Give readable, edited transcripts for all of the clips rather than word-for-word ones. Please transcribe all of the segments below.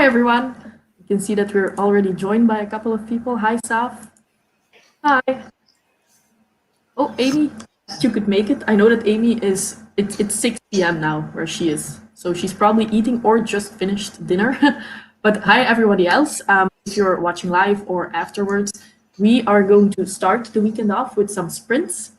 Hi, everyone. You can see that we're already joined by a couple of people. Hi, Saf. Hi. Oh, Amy, you could make it. I know that Amy it's 6 p.m. now where she is. So she's probably eating or just finished dinner. But hi, everybody else. If you're watching live or afterwards, we are going to start the weekend off with some sprints.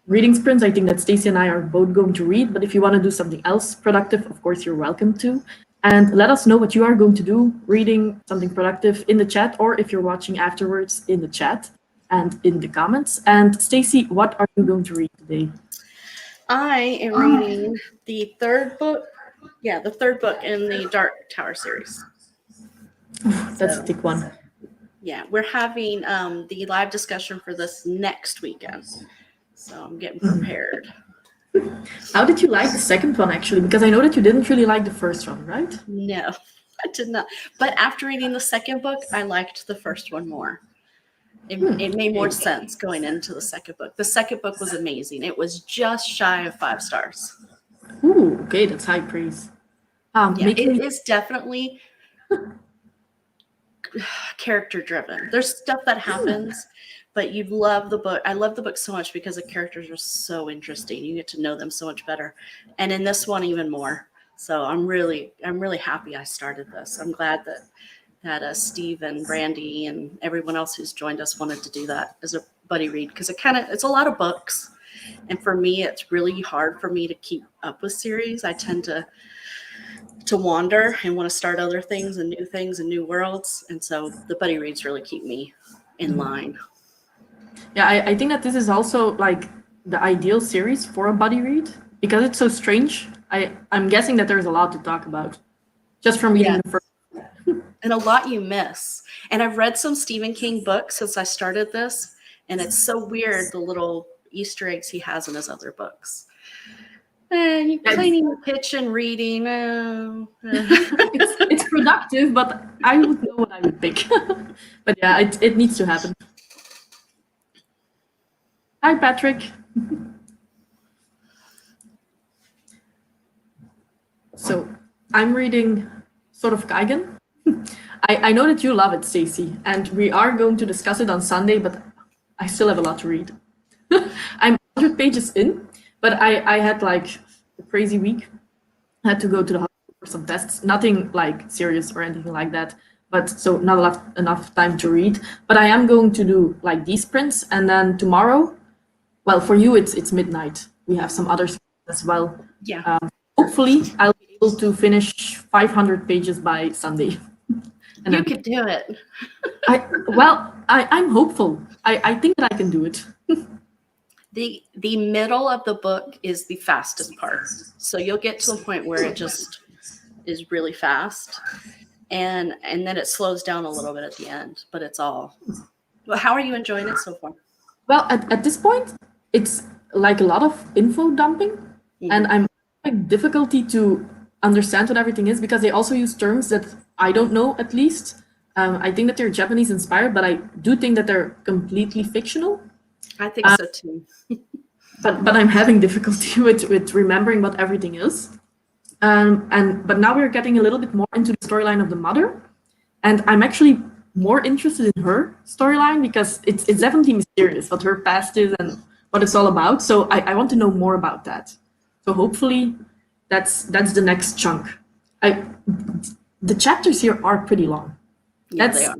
Reading sprints, I think that Stacey and I are both going to read, but if you want to do something else productive, of course, you're welcome to. And let us know what you are going to do, reading something productive in the chat, or if you're watching afterwards in the chat and in the comments. And Stacey, what are you going to read today? I am reading the third book. Yeah, the third book in the Dark Tower series. That's a thick one. Yeah, we're having the live discussion for this next weekend. So I'm getting prepared. How did you like the second one, actually? Because I know that you didn't really like the first one, right? No, I did not. But after reading the second book, I liked the first one more. It made more sense going into the second book. The second book was amazing. It was just shy of 5 stars. Ooh, okay, that's high praise. It is definitely character driven. There's stuff that happens, but you'd love the book. I love the book so much because the characters are so interesting. You get to know them so much better, and in this one even more. So I'm really happy I started this. I'm glad that Steve and Brandy and everyone else who's joined us wanted to do that as a buddy read, because it's a lot of books, and for me it's really hard for me to keep up with series. I tend to wander and want to start other things and new worlds, and so the buddy reads really keep me in line. Yeah, I think that this is also like the ideal series for a buddy read because it's so strange. I'm guessing that there's a lot to talk about just from reading the first. And a lot you miss. And I've read some Stephen King books since I started this, and it's so weird the little Easter eggs he has in his other books. You cleaning the kitchen, reading. It's productive, but I would know what I would pick. But yeah, it needs to happen. Hi, Patrick. So I'm reading Sword of Kaigen. I know that you love it, Stacey, and we are going to discuss it on Sunday, but I still have a lot to read. I'm 100 pages in, but I had like a crazy week. I had to go to the hospital for some tests, nothing like serious or anything like that, but so not enough time to read. But I am going to do like these sprints, and then tomorrow, well, for you it's midnight. We have some other sprints as well. Yeah. Hopefully, I'll be able to finish 500 pages by Sunday. And you could do it. I'm hopeful. I think that I can do it. The middle of the book is the fastest part. So you'll get to a point where it just is really fast. And then it slows down a little bit at the end, but it's all. Well, how are you enjoying it so far? Well, at this point, it's like a lot of info dumping, and I'm having difficulty to understand what everything is because they also use terms that I don't know, at least. I think that they're Japanese inspired, but I do think that they're completely fictional. I think so too. but I'm having difficulty with remembering what everything is. But now we're getting a little bit more into the storyline of the mother, and I'm actually more interested in her storyline because it's definitely mysterious what her past is and what it's all about. So I want to know more about that. So hopefully that's the next chunk. The chapters here are pretty long. Yeah, they are.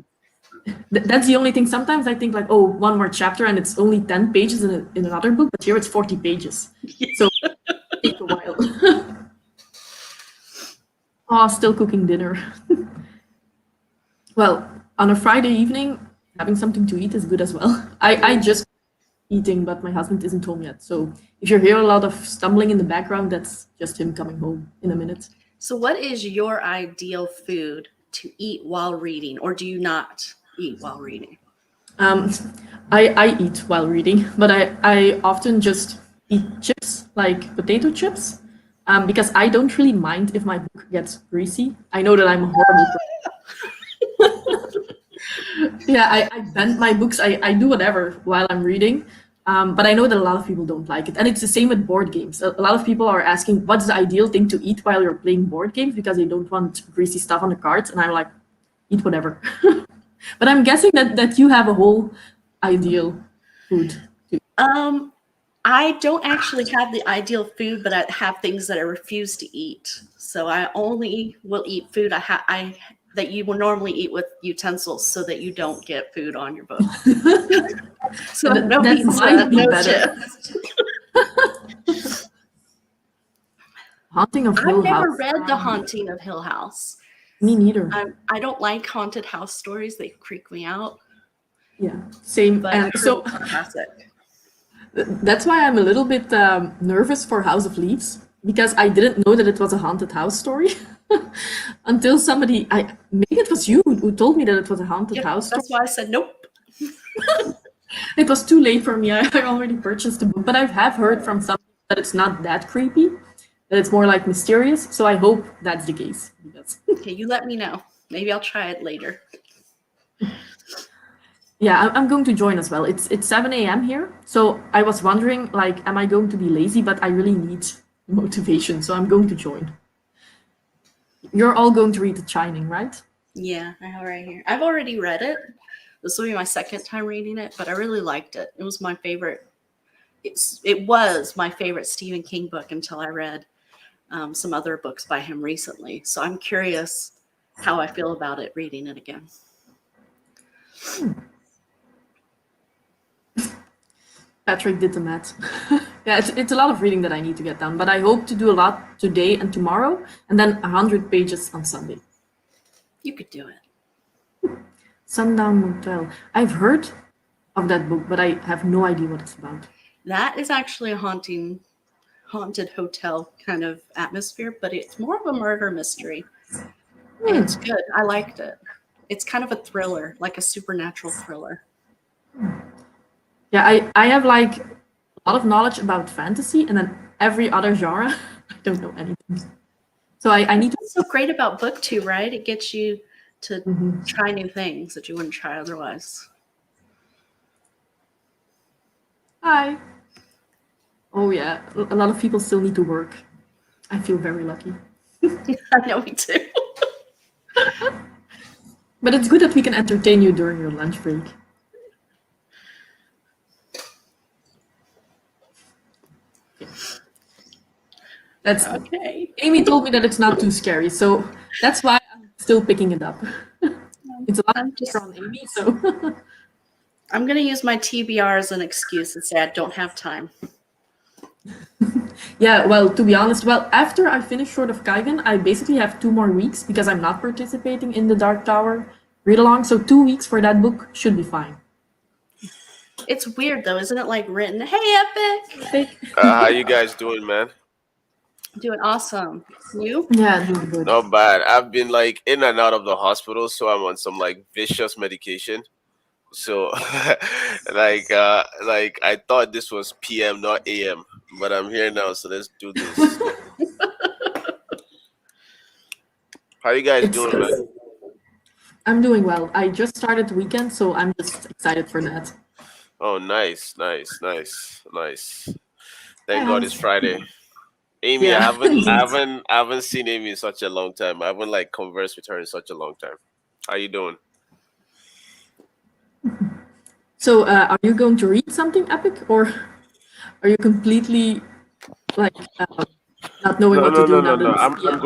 That's the only thing. Sometimes I think like, oh, one more chapter and it's only 10 pages in another book, but here it's 40 pages. So it takes a while. Oh, still cooking dinner. Well, on a Friday evening, having something to eat is good as well. I just eating, but my husband isn't home yet. So if you hear a lot of stumbling in the background, that's just him coming home in a minute. So what is your ideal food to eat while reading, or do you not eat while reading? I eat while reading, but I often just eat chips, like potato chips, because I don't really mind if my book gets greasy. I know that I'm a horrible person. Yeah, I bend my books. I do whatever while I'm reading. But I know that a lot of people don't like it. And it's the same with board games. A lot of people are asking, what's the ideal thing to eat while you're playing board games? Because they don't want greasy stuff on the cards. And I'm like, eat whatever. But I'm guessing that you have a whole ideal food too. I don't actually have the ideal food, but I have things that I refuse to eat. So I only will eat food I that you would normally eat with utensils, so that you don't get food on your book. So no That pizza, might be no better. chips. Haunting of I've Hill never House. read The Haunting of Hill House. Me neither. I don't like haunted house stories; they creep me out. Yeah, same. But And so it's a classic. that's why I'm a little bit nervous for House of Leaves because I didn't know that it was a haunted house story until somebody, maybe it was you who told me that it was a haunted Yep, house story. that's why I said nope. It was too late for me. I already purchased the book, but I have heard from some that it's not that creepy, that it's more like mysterious. So I hope that's the case. Because Okay, you let me know. Maybe I'll try it later. yeah, I'm going to join as well. It's 7 a.m. here, so I was wondering, like, am I going to be lazy? But I really need motivation, so I'm going to join. You're all going to read The Shining, right? Yeah, I have it right here. I've already read it. This will be my second time reading it, but I really liked it. It was my favorite. It was my favorite Stephen King book until I read some other books by him recently. So I'm curious how I feel about it reading it again. Patrick did the math. Yeah, it's a lot of reading that I need to get done, but I hope to do a lot today and tomorrow, and then 100 pages on Sunday. You could do it. Sundown Motel. I've heard of that book, but I have no idea what it's about. That is actually a haunted hotel kind of atmosphere, but it's more of a murder mystery. And it's good. I liked it. It's kind of a thriller, like a supernatural thriller. Yeah, I have like a lot of knowledge about fantasy, and then every other genre, I don't know anything. So I need to. What's so great about BookTube, right? It gets you to Mhm. try new things that you wouldn't try otherwise. Hi. Oh yeah, a lot of people still need to work. I feel very lucky. I know, me too. But it's good that we can entertain you during your lunch break. That's Okay. Amy told me that it's not too scary, so that's why I'm still picking it up. It's a lot I'm just- on Amy, so I'm going to use my TBR as an excuse and say I don't have time. yeah. Well, to be honest, after I finish Short of Kaigen, I basically have 2 more weeks because I'm not participating in the Dark Tower read along. So 2 weeks for that book should be fine. It's weird though, isn't it? Like written, hey, Epic, How you guys doing, man? doing awesome. You? Yeah, doing good. Not bad. I've been like in and out of the hospital, so I'm on some like vicious medication. So like I thought this was PM, not AM, but I'm here now, so let's do this. How you guys doing, man? I'm doing well. I just started the weekend, so I'm just excited for that. Oh, nice. Thank God it's Friday. Amy, Yeah, I haven't seen Amy in such a long time. I haven't like conversed with her in such a long time. How you doing? So, are you going to read something epic, or are you completely like not knowing what to do now that No. it's I'm PM?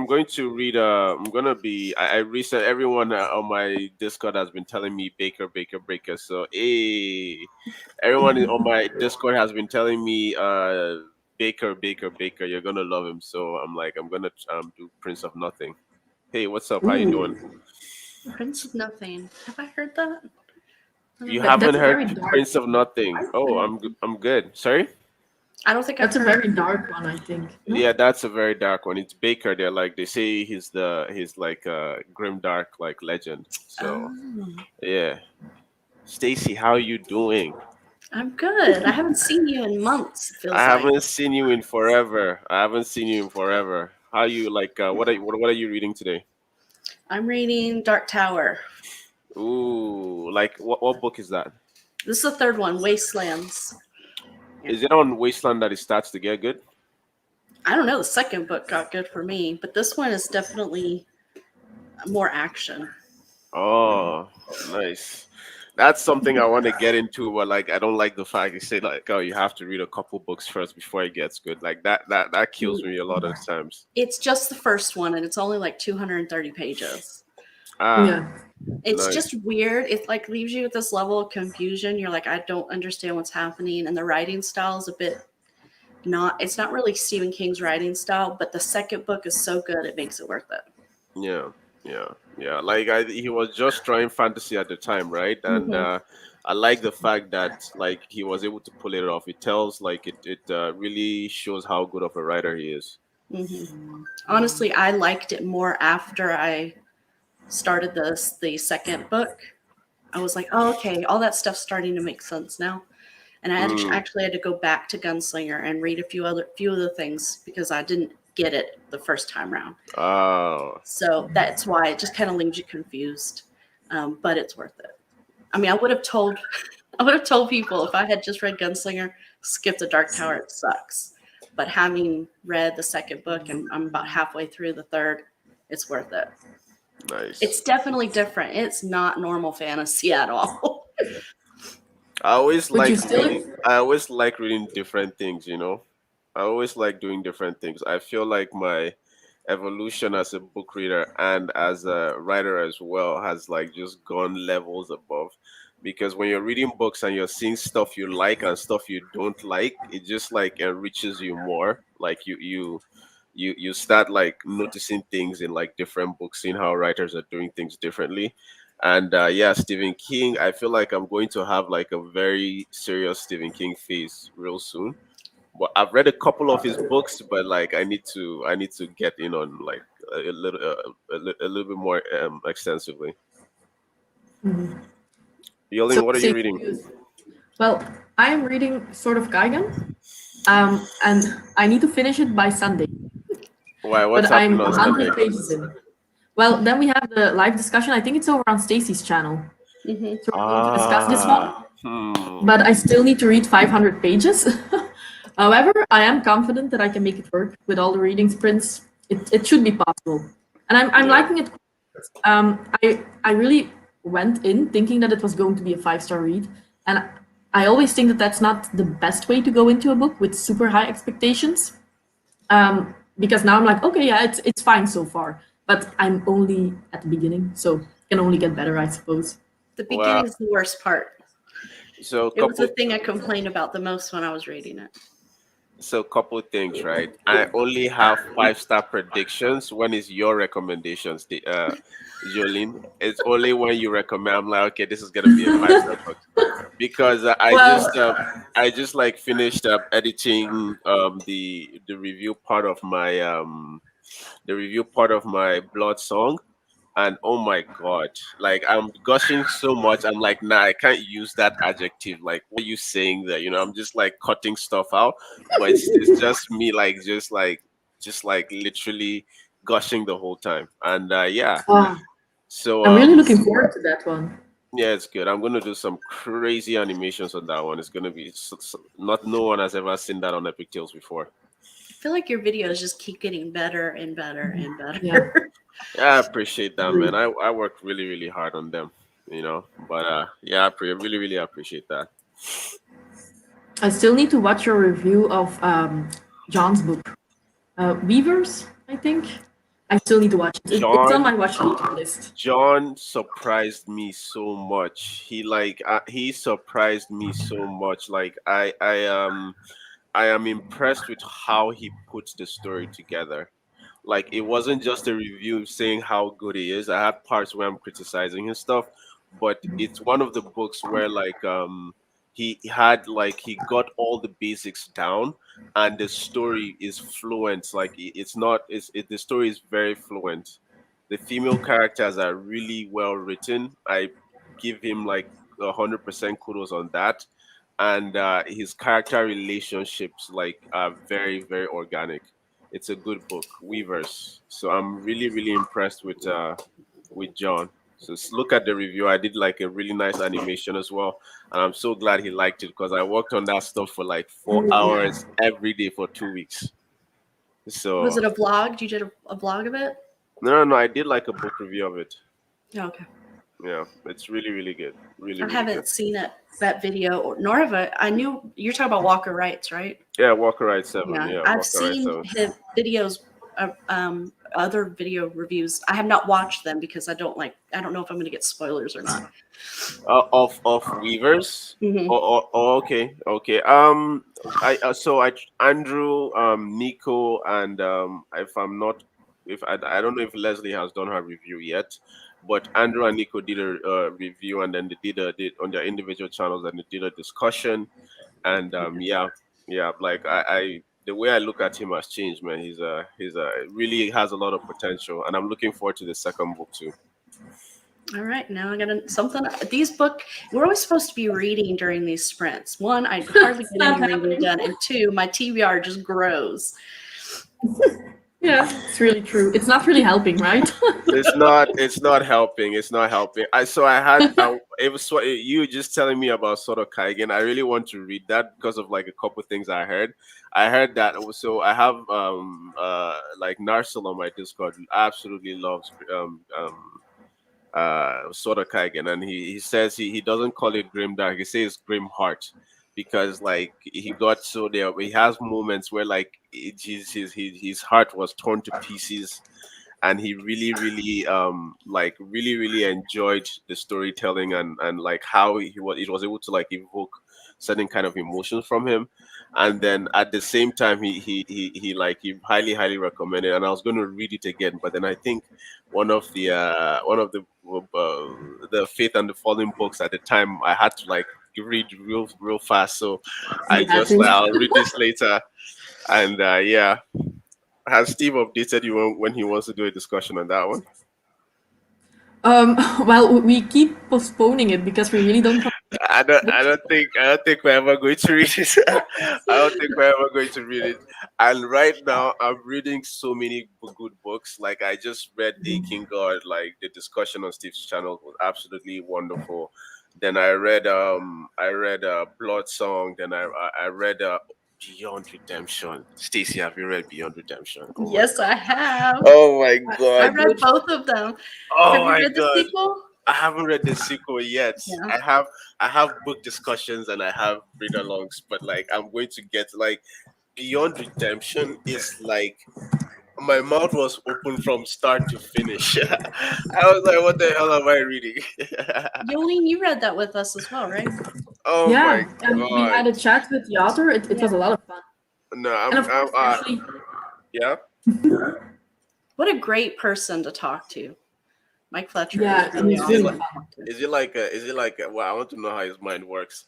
going to read. I'm gonna be. I recent everyone on my Discord has been telling me Baker. So hey, everyone on my Discord has been telling me Baker. You're gonna love him. So I'm like I'm gonna do Prince of Nothing. Hey, what's up? How you doing? Ooh, Prince of Nothing. Have I heard that? I You don't know. haven't that's a heard very dark. Prince of Nothing? Oh, I'm good. Sorry. I don't think I've That's a heard very it. dark one, I think. No? Yeah, that's a very dark one. It's Baker. They're like they say he's like a grim dark like legend. So Oh, yeah. Stacy, how you doing? I'm good. I haven't seen you in months, it I feels like. haven't seen you in forever. I haven't seen you in forever. How you like? What are you reading today? I'm reading Dark Tower. Ooh, like what book is that? This is the third one, Wastelands. Yeah. Is it on Wasteland that it starts to get good? I don't know. The second book got good for me, but this one is definitely more action. Oh, nice. That's something I want to get into, but like I don't like the fact you say like, oh, you have to read a couple books first before it gets good. Like that kills me a lot of times. It's just the first one, and it's only like 230 pages. Ah, Yeah. It's nice. just weird. It like leaves you with this level of confusion. You're like, I don't understand what's happening, and the writing style is a bit not. It's not really Stephen King's writing style, but the second book is so good it makes it worth it. Yeah, yeah, yeah. Like he was just trying fantasy at the time, right? And Hmm. I like the fact that like he was able to pull it off. It tells like it really shows how good of a writer he is. Honestly, I liked it more after I started the second book. I was like, oh, okay, all that stuff's starting to make sense now. And I Mm. actually had to go back to Gunslinger and read a few other things because I didn't get it the first time around. Oh, So that's why it just kind of leaves you confused, but it's worth it. I mean, I would have told, I would have told people if I had just read Gunslinger, skip the Dark Tower. It sucks. But having read the second book and I'm about halfway through the third, it's worth it. It's nice. definitely different. It's not normal fantasy at all. Would you still? I always like reading different things, you know. I always like doing different things. I feel like my evolution as a book reader and as a writer as well has like just gone levels above, because when you're reading books and you're seeing stuff you like and stuff you don't like, it just like enriches you more. Like you start like noticing things in like different books, seeing how writers are doing things differently. And yeah, Stephen King, I feel like I'm going to have like a very serious Stephen King phase real soon. But I've read a couple of his books, but like I need to get in on like a little a little bit more extensively. So Yolene, what are you same reading? for you. Well, I am reading Sword of Gaigan, and I need to finish it by Sunday. Why? What's But happening I'm on Sunday? 100 pages in. Well, then we have the live discussion. I think it's over on Stacey's channel. Hmm. So we're going to discuss this one. Hmm. But I still need to read 500 pages. However, I am confident that I can make it work with all the reading sprints. It should be possible. And I'm Yeah. liking it. I really went in thinking that it was going to be a 5-star read. And I always think that that's not the best way to go into a book with super high expectations. Because now I'm like, okay, yeah, it's fine so far. But I'm only at the beginning, so it can only get better, I suppose. The Well, beginning is the worst part. so It was the couple thing I complained about the most when I was reading it. couple things, right? I only have 5-star predictions. When is your recommendations, Jolene? It's only when you recommend. I'm like, okay, this is gonna be a 5-star book, because Well, I just like finished up editing the review part of my blood song. And oh my god, like I'm gushing so much, I'm like, nah, I can't use that adjective. Like, what are you saying there? You know, I'm just like cutting stuff out. But it's just me, like just like literally gushing the whole time. And yeah, uh, so I'm really looking forward to that one. yeah, it's good. I'm gonna do some crazy animations on that one. It's gonna be not, no one has ever seen that on Epic Tales before. I feel like your videos just keep getting better and better and Yeah. better. Yeah, I appreciate that, man. I work really, really hard on them, you know. But yeah, really, really appreciate that. I still need to watch your review of John's book, Weavers, I think. I still need to watch it. It's on John my watch list. John surprised me so much. He surprised me so much. Like I am impressed with how he puts the story together. Like it wasn't just a review saying how good he is. I had parts where I'm criticizing his stuff, but it's one of the books where like he had like he got all the basics down, and the story is fluent. Like it's not the story is very fluent. The female characters are really well written. I give him like 100% kudos on that. And his character relationships like are very, very organic. It's a good book, Weavers. So I'm really, really impressed with John. So look at the review. I did like a really nice animation as well, and I'm so glad he liked it because I worked on that stuff for like 4 hours every day for 2 weeks. Was So it a vlog? You did a vlog of it? no, I did like a book review of it. Oh, okay. Yeah, it's really, really good. Really, I really good. haven't seen that video, nor have I knew you're talking about Walker Wrights, right? Yeah, Walker Ride 7. Yeah, Yeah, I've Walker Ride seen 7. his videos, other video reviews. I have not watched them because I don't know if I'm going to get spoilers or not. Of Weavers. Hmm. Okay, okay. I Andrew, Nico, and if I'm not, if I don't know if Leslie has done her review yet, but Andrew and Nico did a review, and then they did on their individual channels, and they did a discussion, and yeah, yeah. Like I the way I look at him has changed, man. He's really has a lot of potential, and I'm looking forward to the second book too. All right, now I got something. These we're always supposed to be reading during these sprints. One, I hardly get Not any reading happening. done, and two, my TBR just grows. Yeah, it's really true. It's not really helping, right? It's not helping. It's not helping. It was you just telling me about Sort of Kaigen. I really want to read that because of like a couple things I heard. I heard that, so I have like Narsil on my Discord who absolutely loves Sort of Kaigen, and he says he doesn't call it grim dark. He says grim heart because like he got so there. He has moments where like his heart was torn to pieces, and he really really like really really enjoyed the storytelling, and like how it was able to like evoke certain kind of emotions from him. And then at the same time he highly recommended, and I was going to read it again, but then I think one of the Faith and the Fallen books at the time I had to like read real fast, so I You had just to. like I'll read this later. And yeah, has Steve updated you when he wants to do a discussion on that one? Well, we keep postponing it because we really don't have I don't think we're ever going to read it. I don't think we're ever going to read it. And right now, I'm reading so many good books. Like I just read A King God. Like the discussion on Steve's channel was absolutely wonderful. Then I read Blood Song. Then I read Beyond Redemption. Stacey, have you read Beyond Redemption? Oh my Yes, I have. oh my I god. read both of them. Oh Have you my read the god. sequel? I haven't read the sequel yet. Yeah. I have book discussions and I have read alongs, but like I'm going to get like Beyond Redemption is like my mouth was open from start to finish. I was like, what the hell am I reading? Yolene, you read that with us as well, right? Oh my Yeah, and we god. had a chat with the author. It Yeah. was a lot of fun. No, And of course, actually, yeah. What a great person to talk to. Mike Fletcher yeah, is and really it's Is it really awesome like to fun. talk to. well, I want to know how his mind works.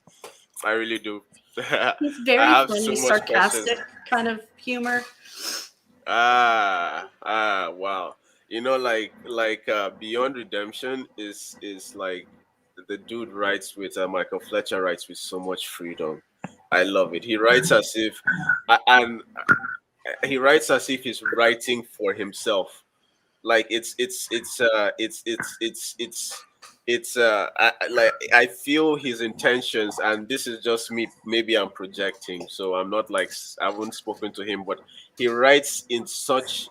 I really do. He's I very have funny, so much questions. sarcastic kind of humor. Wow. Beyond Redemption is like the dude writes with Michael Fletcher writes with so much freedom. I love it. He writes as if and he writes as if he's writing for himself. Like I feel his intentions, and this is just me. Maybe I'm projecting, so I'm not like I haven't spoken to him, but he writes in such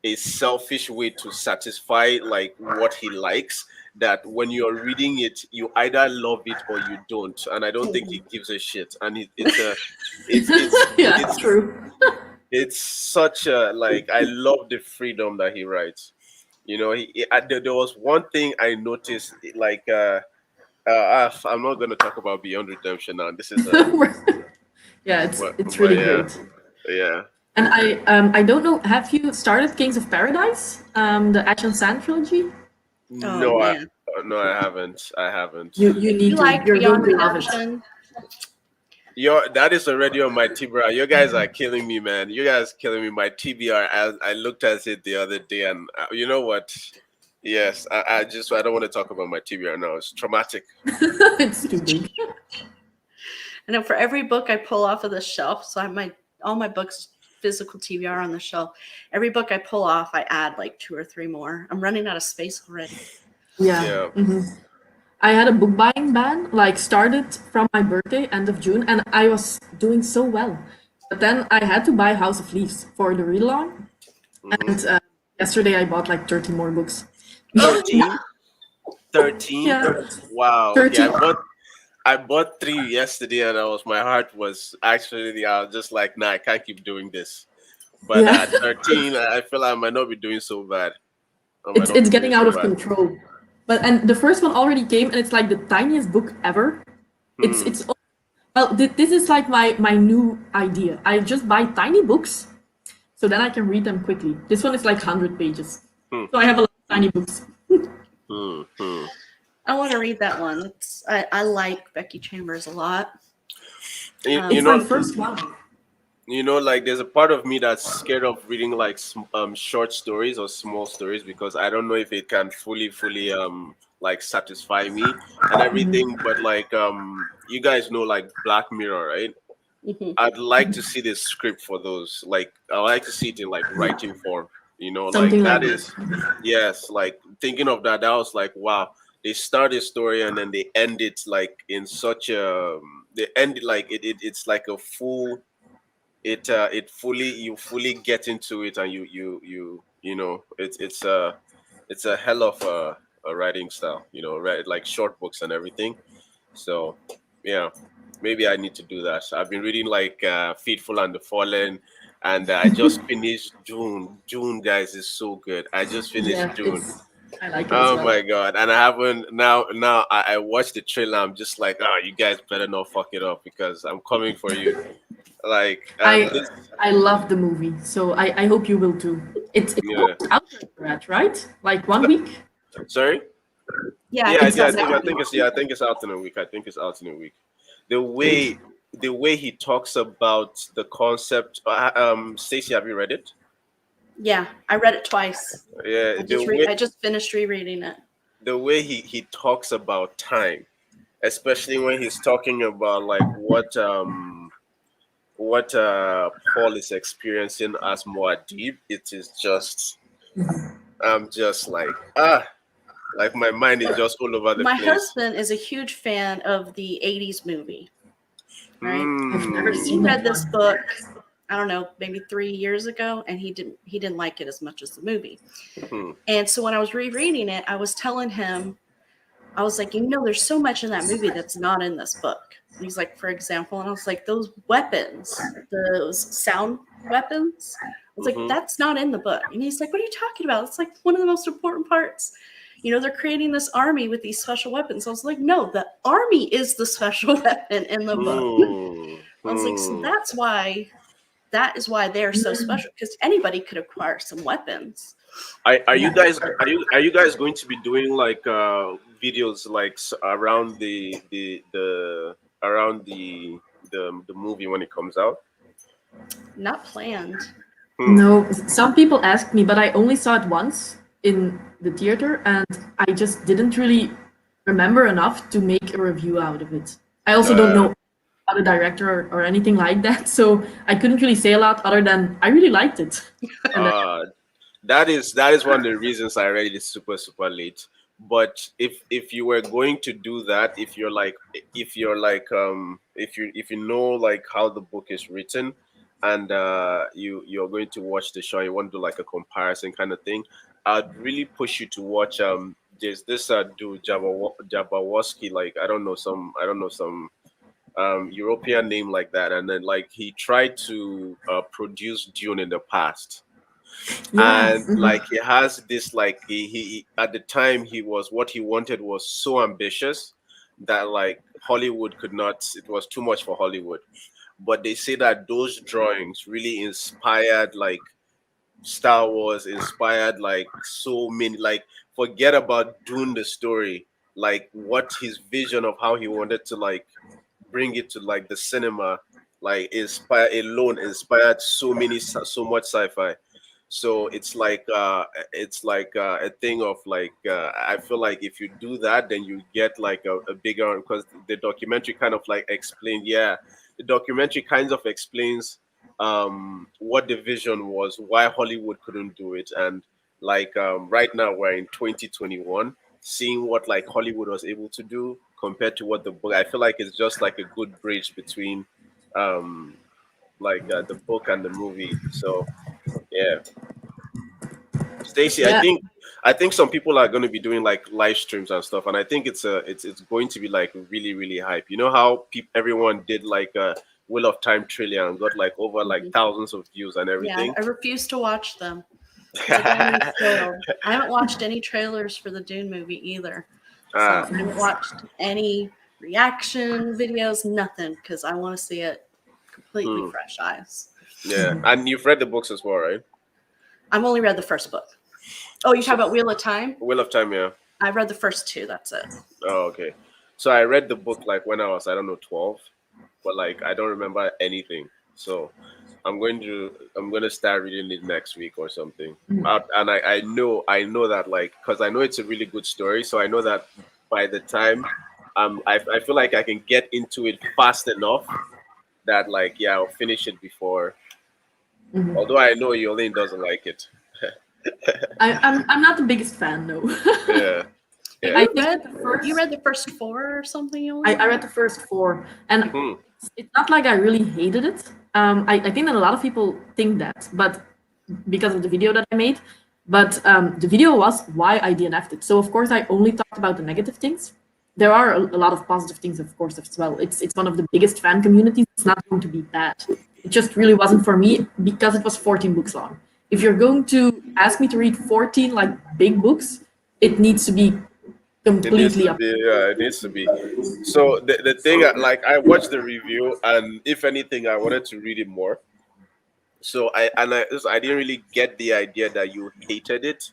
a selfish way to satisfy like what he likes, that when you're reading it you either love it or you don't, and I don't think he gives a shit. And Yeah, it's true. it's such a like I love the freedom that he writes. There was one thing I noticed, like I'm not going to talk about Beyond Redemption now. This is Yeah, it's but really yeah, great. yeah. And I don't know. Have you started Kings of Paradise? The Ash and Sand trilogy. Oh No, man. I haven't. I haven't. You If you need to. like You're going Beyond to love it. Redemption, That is already on my TBR. You guys are killing me, man. You guys killing me. My TBR. I looked at it the other day, and you know what? Yes, I don't want to talk about my TBR now. It's traumatic. It's too big. I know for every book I pull off of the shelf, so I have all my books physical TBR on the shelf. Every book I pull off, I add like 2 or 3 more. I'm running out of space already. Yeah. Yeah. I had a book buying ban, like started from my birthday, end of June, and I was doing so well. But then I had to buy House of Leaves for the read along, Mm-hmm. and yesterday I bought like 30 more books. 13? 13? Yeah, Wow. Okay, 13. I bought three yesterday, and my heart was actually, I was just like, nah, I can't keep doing this. But Yeah, 13, I feel I might not be doing so bad. I might it's not be it's doing getting out so of bad. control. But and the first one already came, and it's like the tiniest book ever. It's Hmm. it's well, this is like my new idea. I just buy tiny books, so then I can read them quickly. This one is like 100 pages, Hmm. so I have a lot of tiny books. Hmm. Hmm. I want to read that one. I like Becky Chambers a lot. You, you It's know, my first one. like there's a part of me that's scared of reading like short stories or small stories because I don't know if it can fully like satisfy me and everything. But like you guys know like Black Mirror, right? Hmm. I'd like to see the script for those. Like I like to see it in like writing form. Like Something like that that. is yes. Like thinking of that, that was like wow. They start a story and then they end it like in such a. They end it like it's like a full it fully you fully get into it and it's a hell of a writing style, right, like short books and everything. So yeah, maybe I need to do that. So I've been reading like Faithful and the Fallen, and I just finished June, guys, is so good. I just finished Yeah, June. it's I like it as Oh well. my god. And I haven't now I watched the trailer. I'm just like, oh, you guys better not fuck it up because I'm coming for you. Like I this. I love the movie, so I hope you will too. It's Yeah. almost out there, right? Like 1 week. Sorry. Yeah, I Yeah, think It's yeah. so. I think I Second week. think it's yeah. I think it's out in a week. I think it's out in a week. The way the way he talks about the concept. Stacey, have you read it? Yeah, I read it twice. Yeah. I just finished rereading it. The way he talks about time, especially when he's talking about like what Paul is experiencing as Muad'Dib, it is just I'm just like my mind is just all over the My place. husband is a huge fan of the 80s movie, right? I've never And he Hmm. seen that read this one. book, I don't know, maybe 3 years ago, and he didn't like it as much as the movie. Hmm. And so when I was rereading it, I was telling him, I was like, there's so much in that movie that's not in this book. And he's like, for example, and I was like, those weapons, those sound weapons, I was like, Hmm. that's not in the book. And he's like, what are you talking about? It's like one of the most important parts. They're creating this army with these special weapons. I was like, no, the army is the special weapon in the book. Hmm. I was like, so Hmm. that is why they're so special, because anybody could acquire some weapons. Are you Yeah. guys going to be doing like videos like around the around the movie when it comes out? Not planned. Hmm. No, some people asked me, but I only saw it once in the theater, and I just didn't really remember enough to make a review out of it. I also don't Uh, know about the director or anything like that, so I couldn't really say a lot other than I really liked it. And then, uh, that is one of the reasons I read it super late. But if you were going to do that, if you know like how the book is written, and you're going to watch the show, you want to do like a comparison kind of thing, I'd really push you to watch there's this dude Jabawoski, like I don't know some European name like that, and then like he tried to produce Dune in the past, yeah, and like he has this like he at the time he was what he wanted was so ambitious that like Hollywood could not, it was too much for Hollywood. But they say that those drawings really inspired like Star Wars, inspired like so many, like forget about doing the story, like what his vision of how he wanted to like bring it to like the cinema, like inspired so much sci-fi. So it's like a thing of like I feel like if you do that, then you get like a bigger, because the documentary kind of like explained, yeah, the documentary kind of explains what the vision was, why Hollywood couldn't do it. And like right now we're in 2021, seeing what like Hollywood was able to do compared to what the book. I feel like it's just like a good bridge between um the book and the movie. So yeah, Stacey, Yeah. I think some people are going to be doing like live streams and stuff, and I think it's going to be like really really hype. You know how everyone did like a Wheel of Time trailer and got like over like thousands of views and Yeah, everything. I refuse to watch them. I don't want to be spoiled. I haven't watched any trailers for the Dune movie either. So I haven't watched any reaction videos, nothing, because I want to see it completely fresh eyes. Yeah, and you've read the books as well, right? I've only read the first book. Oh, you So, talking about Wheel of Time? Wheel of Time, yeah. I've read the first two. That's it. Oh, okay. So I read the book like when I was, I don't know, 12, but like I don't remember anything. So I'm going to start reading it next week or something. And I know that like because I know it's a really good story, so I know that by the time I feel like I can get into it fast enough that like yeah, I'll finish it before. Although I know Yolene doesn't like it. I'm not the biggest fan, no. Yeah. I Yeah. think You read the first four or something, you I read the first four, and it's not like I really hated it. I think that a lot of people think that, but because of the video that I made, but the video was why I DNF'd it. So of course I only talked about the negative things. There are a lot of positive things, of course, as well. It's one of the biggest fan communities. It's not going to be bad. It just really wasn't for me because it was 14 books long. If you're going to ask me to read 14 like big books, it needs to be completely up. It needs to be. So the thing, like, I watched the review, and if anything, I wanted to read it more. So I didn't really get the idea that you hated it.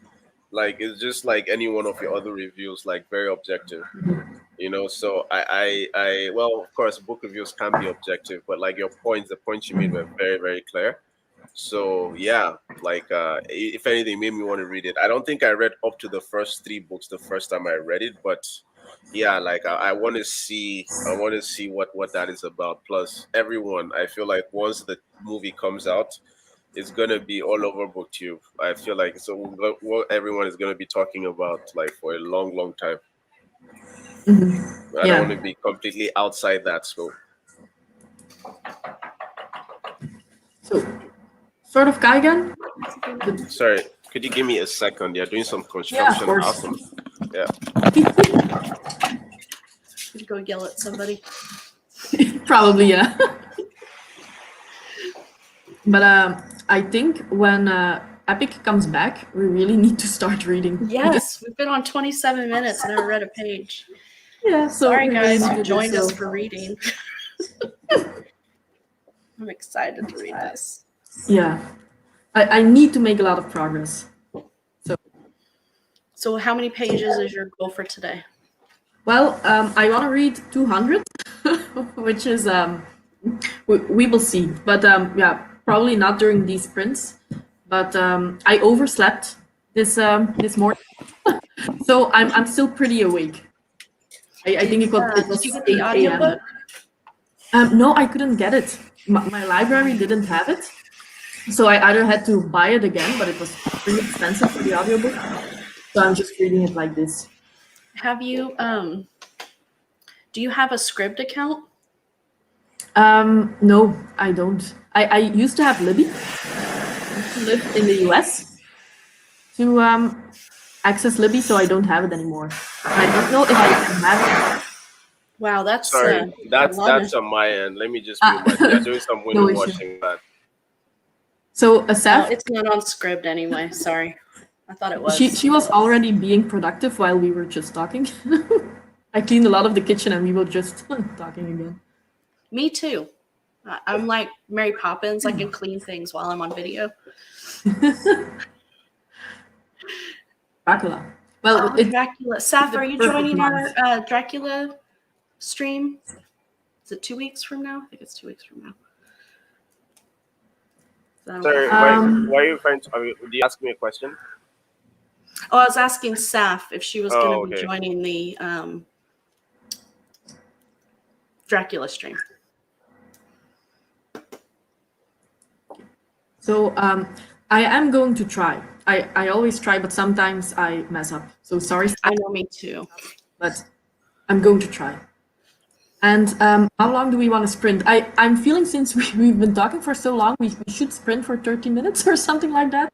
Like, it's just like any one of your other reviews, like very objective. You know, so well, of course, book reviews can be objective, but like the points you made were very, very clear. So yeah, like if anything, made me want to read it. I don't think I read up to the first three books the first time I read it, but yeah, like I want to see, what that is about. Plus, everyone, I feel like once the movie comes out, it's gonna be all over BookTube. I feel like so what everyone is gonna be talking about like for a long, long time. I don't want to Yeah. be completely outside that scope. So, sort of Kaigan? Sorry, could you give me a second? They're doing some Yeah, of construction. course. Awesome. Yeah. Could you go yell at somebody? Probably, yeah. But I think when Epic comes back, we really need to start reading. Yes, we've been on 27 minutes and I haven't read a page. Yeah, so Sorry, we really guys, need who to do joined us so. for reading. I'm excited to read this. Yeah. I need to make a lot of progress. So, how many pages is your goal for today? Well, I want to read 200, which is we will see. But yeah, probably not during these sprints. But I overslept this morning, so I'm still pretty awake. I think it was Did you get the 8 audiobook? a.m. No, I couldn't get it. My library didn't have it, so I either had to buy it again, but it was pretty expensive for the audiobook. So I'm just reading it like this. Have you do you have a Scribd account? No, I don't. I used to have Libby. I used to live in the US to access Libby, so I don't have it anymore. I don't know if I can have it. Wow, that's Sorry, that's a lot of- on my end. Let me just mute my. They're doing some window No issue. washing. But So No, Asaf, it's not on Scribd anyway. Sorry, I thought it was. she was already being productive while we were just talking. I cleaned a lot of the kitchen and we were just talking again. Me too. I'm like Mary Poppins. I can clean things while I'm on video. Dracula. Well, Dracula. Saf, are you perfect joining month. our Dracula stream? Is it 2 weeks from now? I think it's 2 weeks from now. So, sorry, why are you trying to? Did you ask me a question? oh, I was asking Saf if she was going to be Okay. joining the Dracula stream. So I am going to try. I always try, but sometimes I mess up. So sorry, I know, me too. but I'm going to try. And how long do we want to sprint? I'm feeling since we've been talking for so long, we should sprint for 30 minutes or something like that.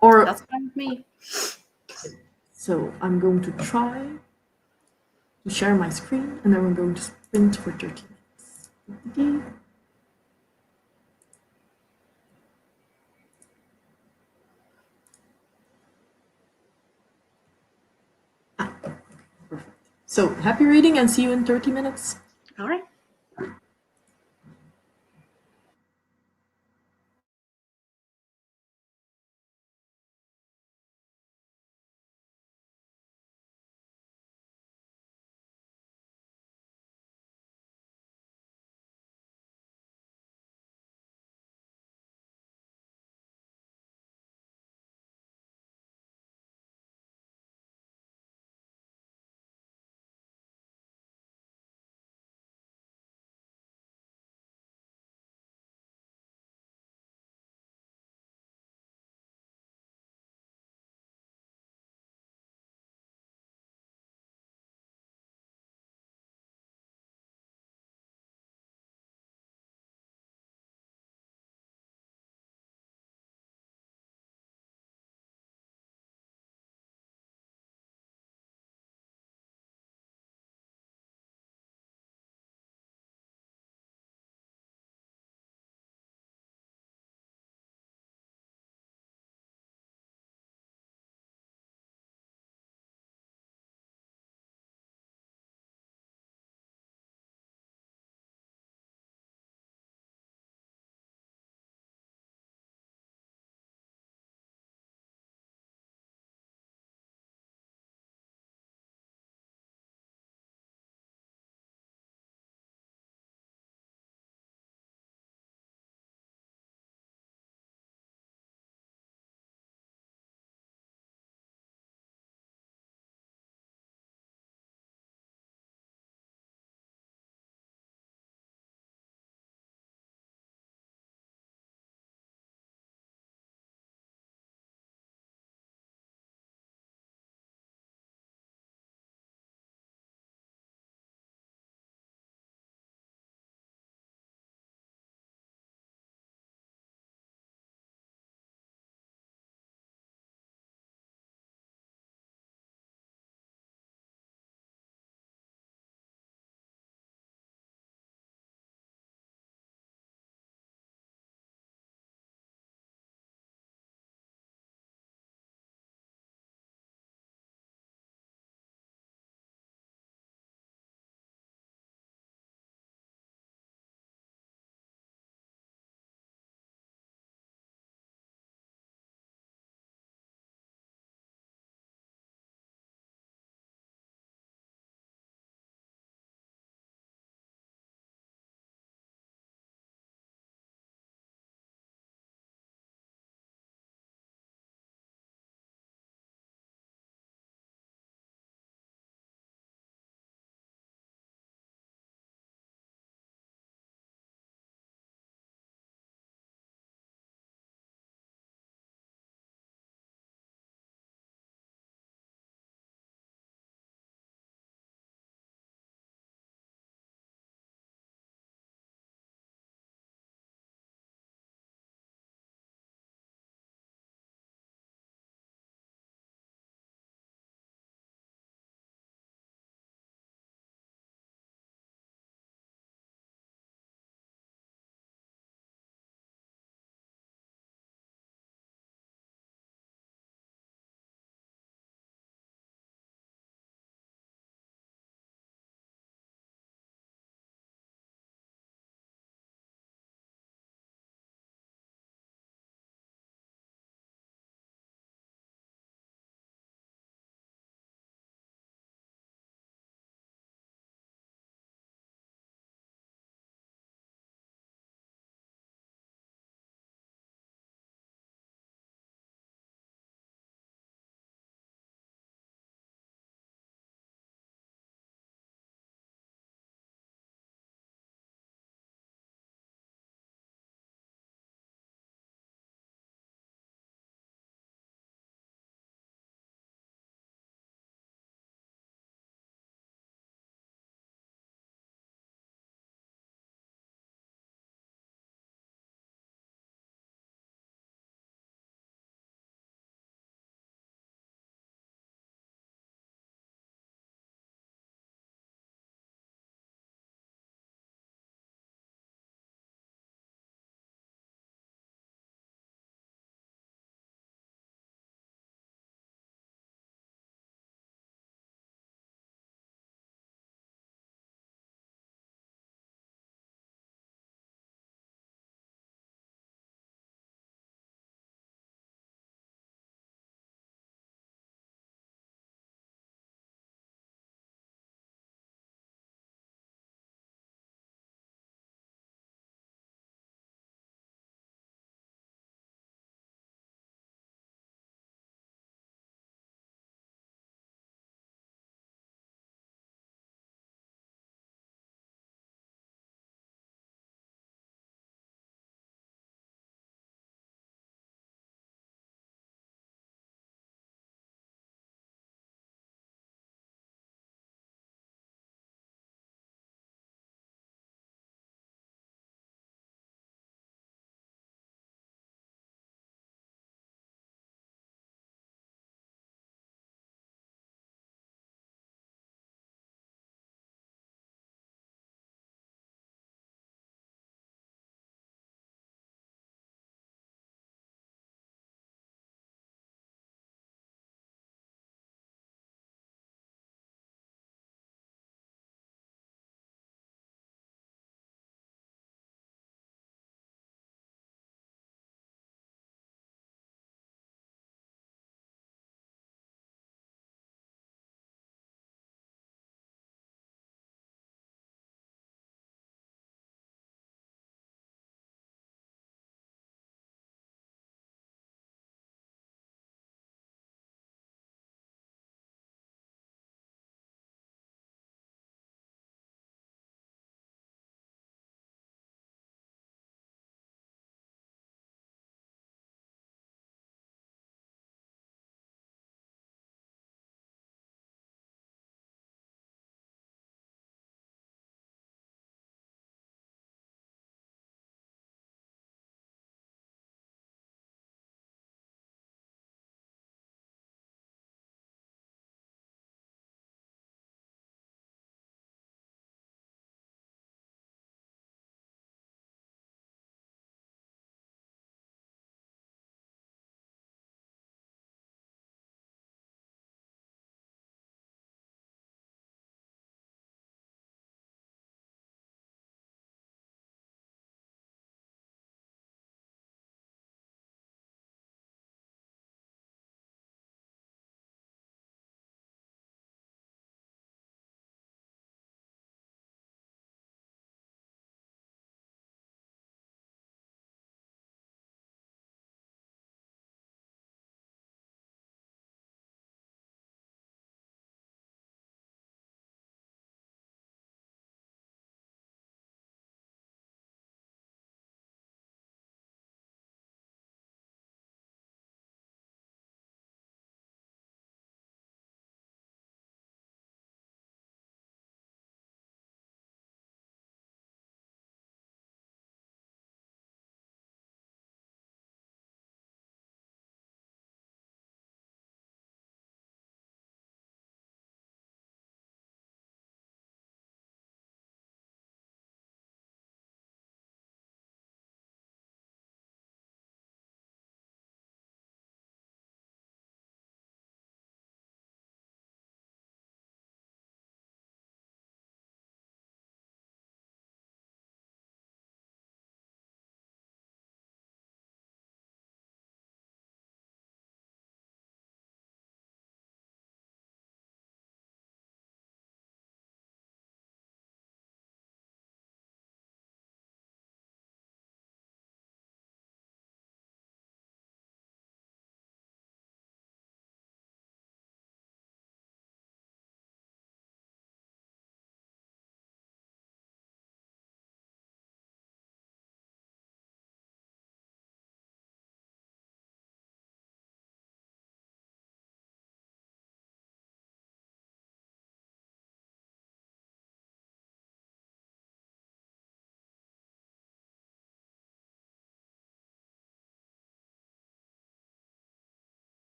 Or That's fine with me. so I'm going to try to share my screen and then we're going to sprint for 30 minutes. Perfect. So happy reading and see you in 30 minutes. All right.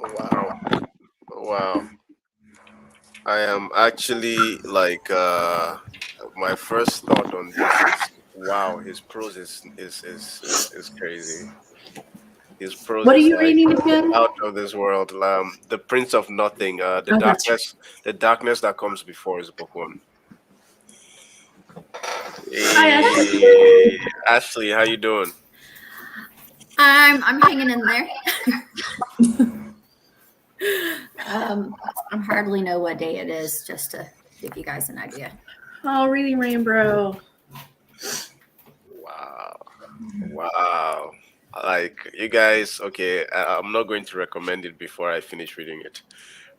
Wow. Wow. I am actually like my first thought on this is wow, his prose is crazy. His prose What are is you like reading again? out of this world. The Prince of Nothing, Okay. the darkness that comes before is book one. Hi, Ashley. Hey, Ashley, how you doing? I'm hanging in there. I'm hardly know what day it is, just to give you guys an idea. Oh, reading Rainbow. Wow, wow. Like you guys, okay. I'm not going to recommend it before I finish reading it,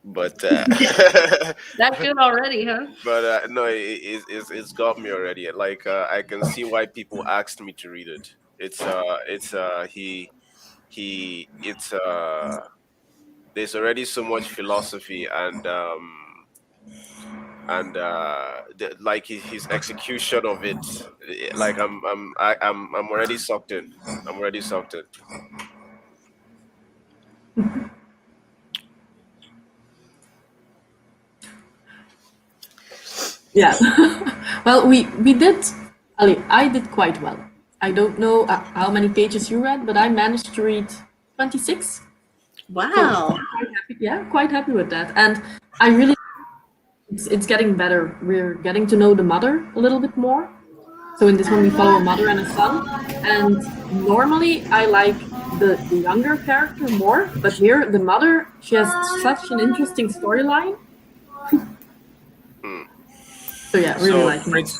but That good already, huh? but no, it's got me already. Like I can see why people asked me to read it. He it's there's already so much philosophy and like his execution of it. Like I'm already sucked in. I'm already sucked in. Yeah. Well, we did. Ali, I did quite well. I don't know how many pages you read, but I managed to read 26. So Wow. quite happy, yeah, quite happy with that. And I really, it's getting better. We're getting to know the mother a little bit more. So in this one, we follow a mother and a son. And normally, I like the younger character more, but here, the mother, she has such an interesting storyline. Hmm. So yeah, really So liking it. Prince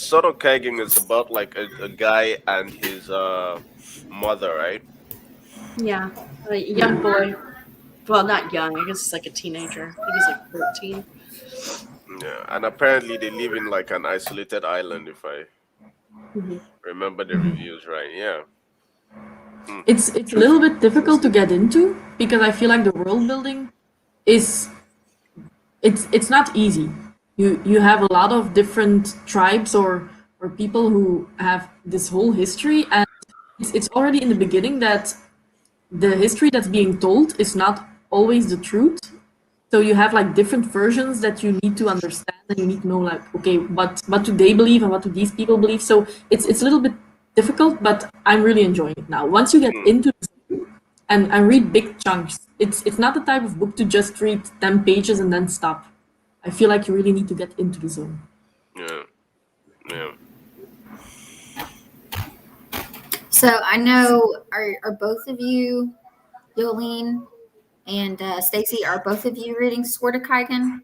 Soto Kagging is about like a guy and his mother, right? Yeah. A young boy. Well, not young. I guess he's like a teenager. I think he's like 14. Yeah, and apparently they live in like an isolated island, if I Mhm. remember the reviews right. Yeah. Hmm. It's a little bit difficult to get into because I feel like the world building is it's not easy. You have a lot of different tribes or people who have this whole history, and it's already in the beginning that the history that's being told is not always the truth. So you have like different versions that you need to understand, and you need to know like, okay, what do they believe and what do these people believe? So it's a little bit difficult, but I'm really enjoying it now. Once you get Hmm. into and read big chunks, it's not the type of book to just read 10 pages and then stop. I feel like you really need to get into the zone. Yeah. Yeah. So I know, are both of you, Yolene and Stacey, are both of you reading Sword of Kaigen?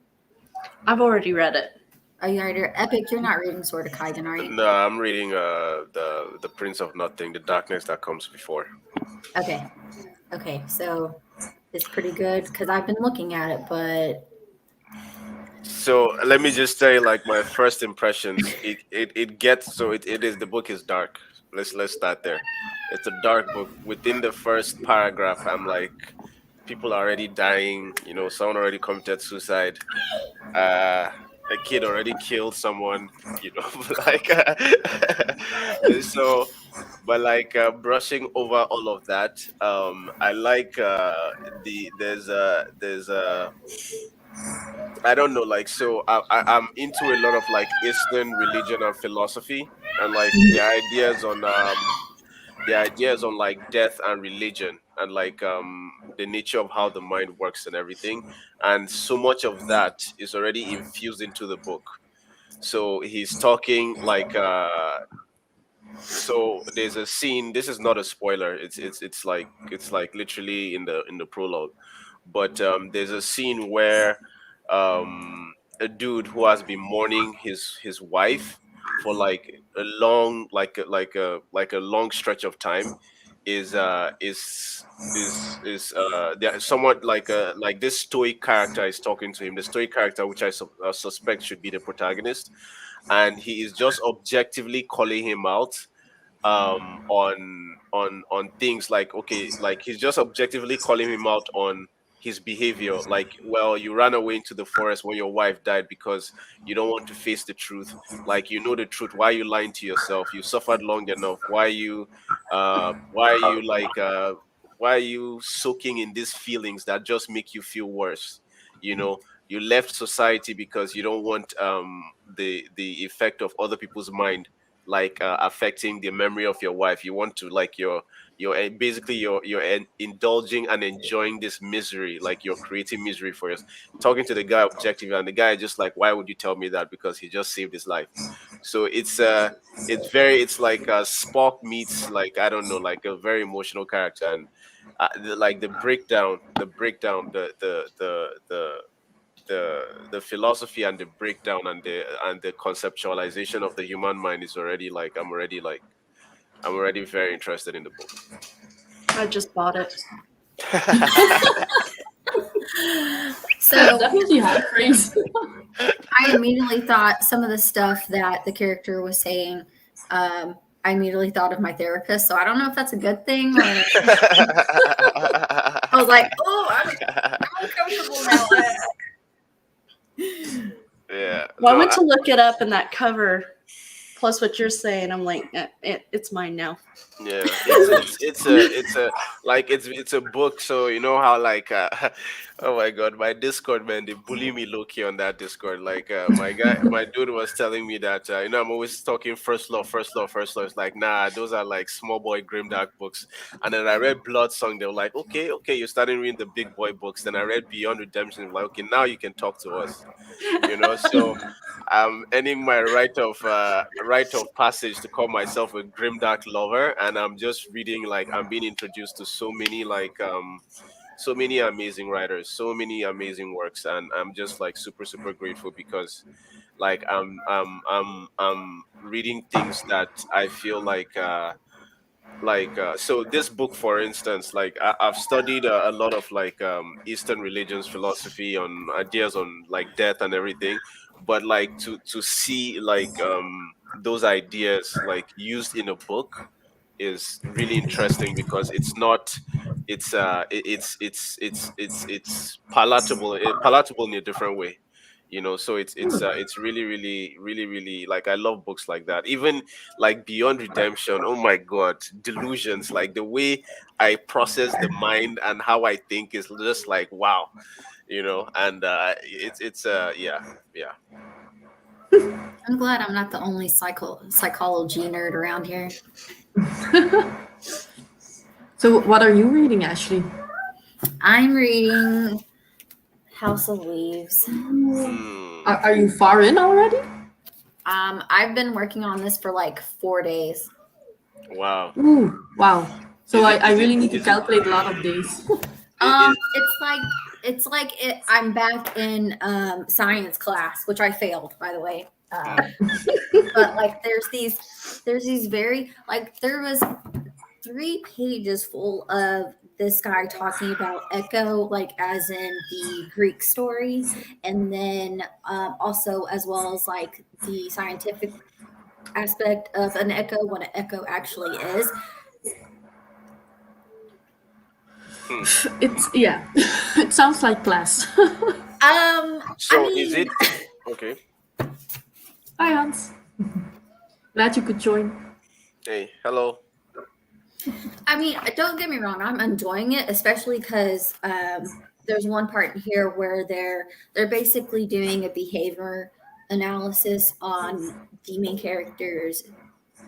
I've already read it. Are you already Epic? You're not reading Sword of Kaigen, are you? No, I'm reading the Prince of Nothing, the darkness that comes before. Okay. Okay. So it's pretty good because I've been looking at it, but So let me just say, like my first impressions, it gets so it is the book is dark. Let's start there. It's a dark book. Within the first paragraph, I'm like, people are already dying. You know, someone already committed suicide. A kid already killed someone. You know, like so. But like brushing over all of that, I like there's a I don't know, like so I'm into a lot of like Eastern religion and philosophy and like the ideas on like death and religion and like the nature of how the mind works and everything. And so much of that is already infused into the book. So he's talking like so there's a scene, this is not a spoiler, it's like literally in the prologue, but there's a scene where a dude who has been mourning his wife for like a long like a long stretch of time is there somewhat like this stoic character is talking to him, the stoic character which I suspect should be the protagonist, and he is just objectively calling him out on things like, okay, like he's just objectively calling him out on his behavior, like, well, you ran away into the forest when your wife died because you don't want to face the truth. Like, you know the truth, why are you lying to yourself? You suffered long enough, why are you like why are you soaking in these feelings that just make you feel worse? You know, you left society because you don't want the effect of other people's mind like affecting the memory of your wife. You want to like basically you're indulging and enjoying this misery, like you're creating misery for us. Talking to the guy objectively, and the guy just like, why would you tell me that? Because he just saved his life. So it's like Spock meets, like, I don't know, like a very emotional character. And like the philosophy and the breakdown and the conceptualization of the human mind is already like, I'm already very interested in the book. I just bought it. So Definitely high praise. I immediately thought some of the stuff that the character was saying. I immediately thought of my therapist. So I don't know if that's a good thing. Or I was like, oh, I'm uncomfortable now. Yeah. Well, I No, went to look it up, and that cover, plus what you're saying, I'm like, it's mine now. yeah, it's a book. So you know how like oh my god, my Discord, man, they bully me low key on that Discord. Like my dude was telling me that I'm always talking first law, first law, first law. It's like, nah, those are like small boy grimdark books. And then I read Blood Song. They were like, okay, you're starting reading the big boy books. Then I read Beyond Redemption. Like, okay, now you can talk to us. So I'm ending my rite of passage to call myself a grimdark lover, and I'm just reading, like, I'm being introduced to so many so many amazing writers, so many amazing works, and I'm just like super super grateful because like I'm reading things that I feel so this book, for instance, like I've studied a lot of like Eastern religions, philosophy, on ideas on like death and everything, but like to see like those ideas like used in a book is really interesting because it's not it's palatable in a different way. So it's really really really really, like, I love books like that. Even like Beyond Redemption, oh my god, Delusions, like the way I process the mind and how I think is just like, wow. And yeah, yeah. I'm glad I'm not the only psychology nerd around here. So, what are you reading, Ashley? I'm reading House of Leaves. Are you far in already? I've been working on this for like 4 days. Wow. Ooh, wow. So Is I it- really need to is it- calculate a lot of days. It's like I'm back in science class, which I failed, by the way. But like, there's these very, like, there was 3 pages full of this guy talking about Echo, like as in the Greek story, and then also as well as like the scientific aspect of an echo, what an echo actually is. It's yeah. It sounds like class. So I mean, is it okay? Hi Hans. Glad you could join. Hey, hello. I mean, don't get me wrong, I'm enjoying it, especially because there's one part here where they're basically doing a behavior analysis on the main character's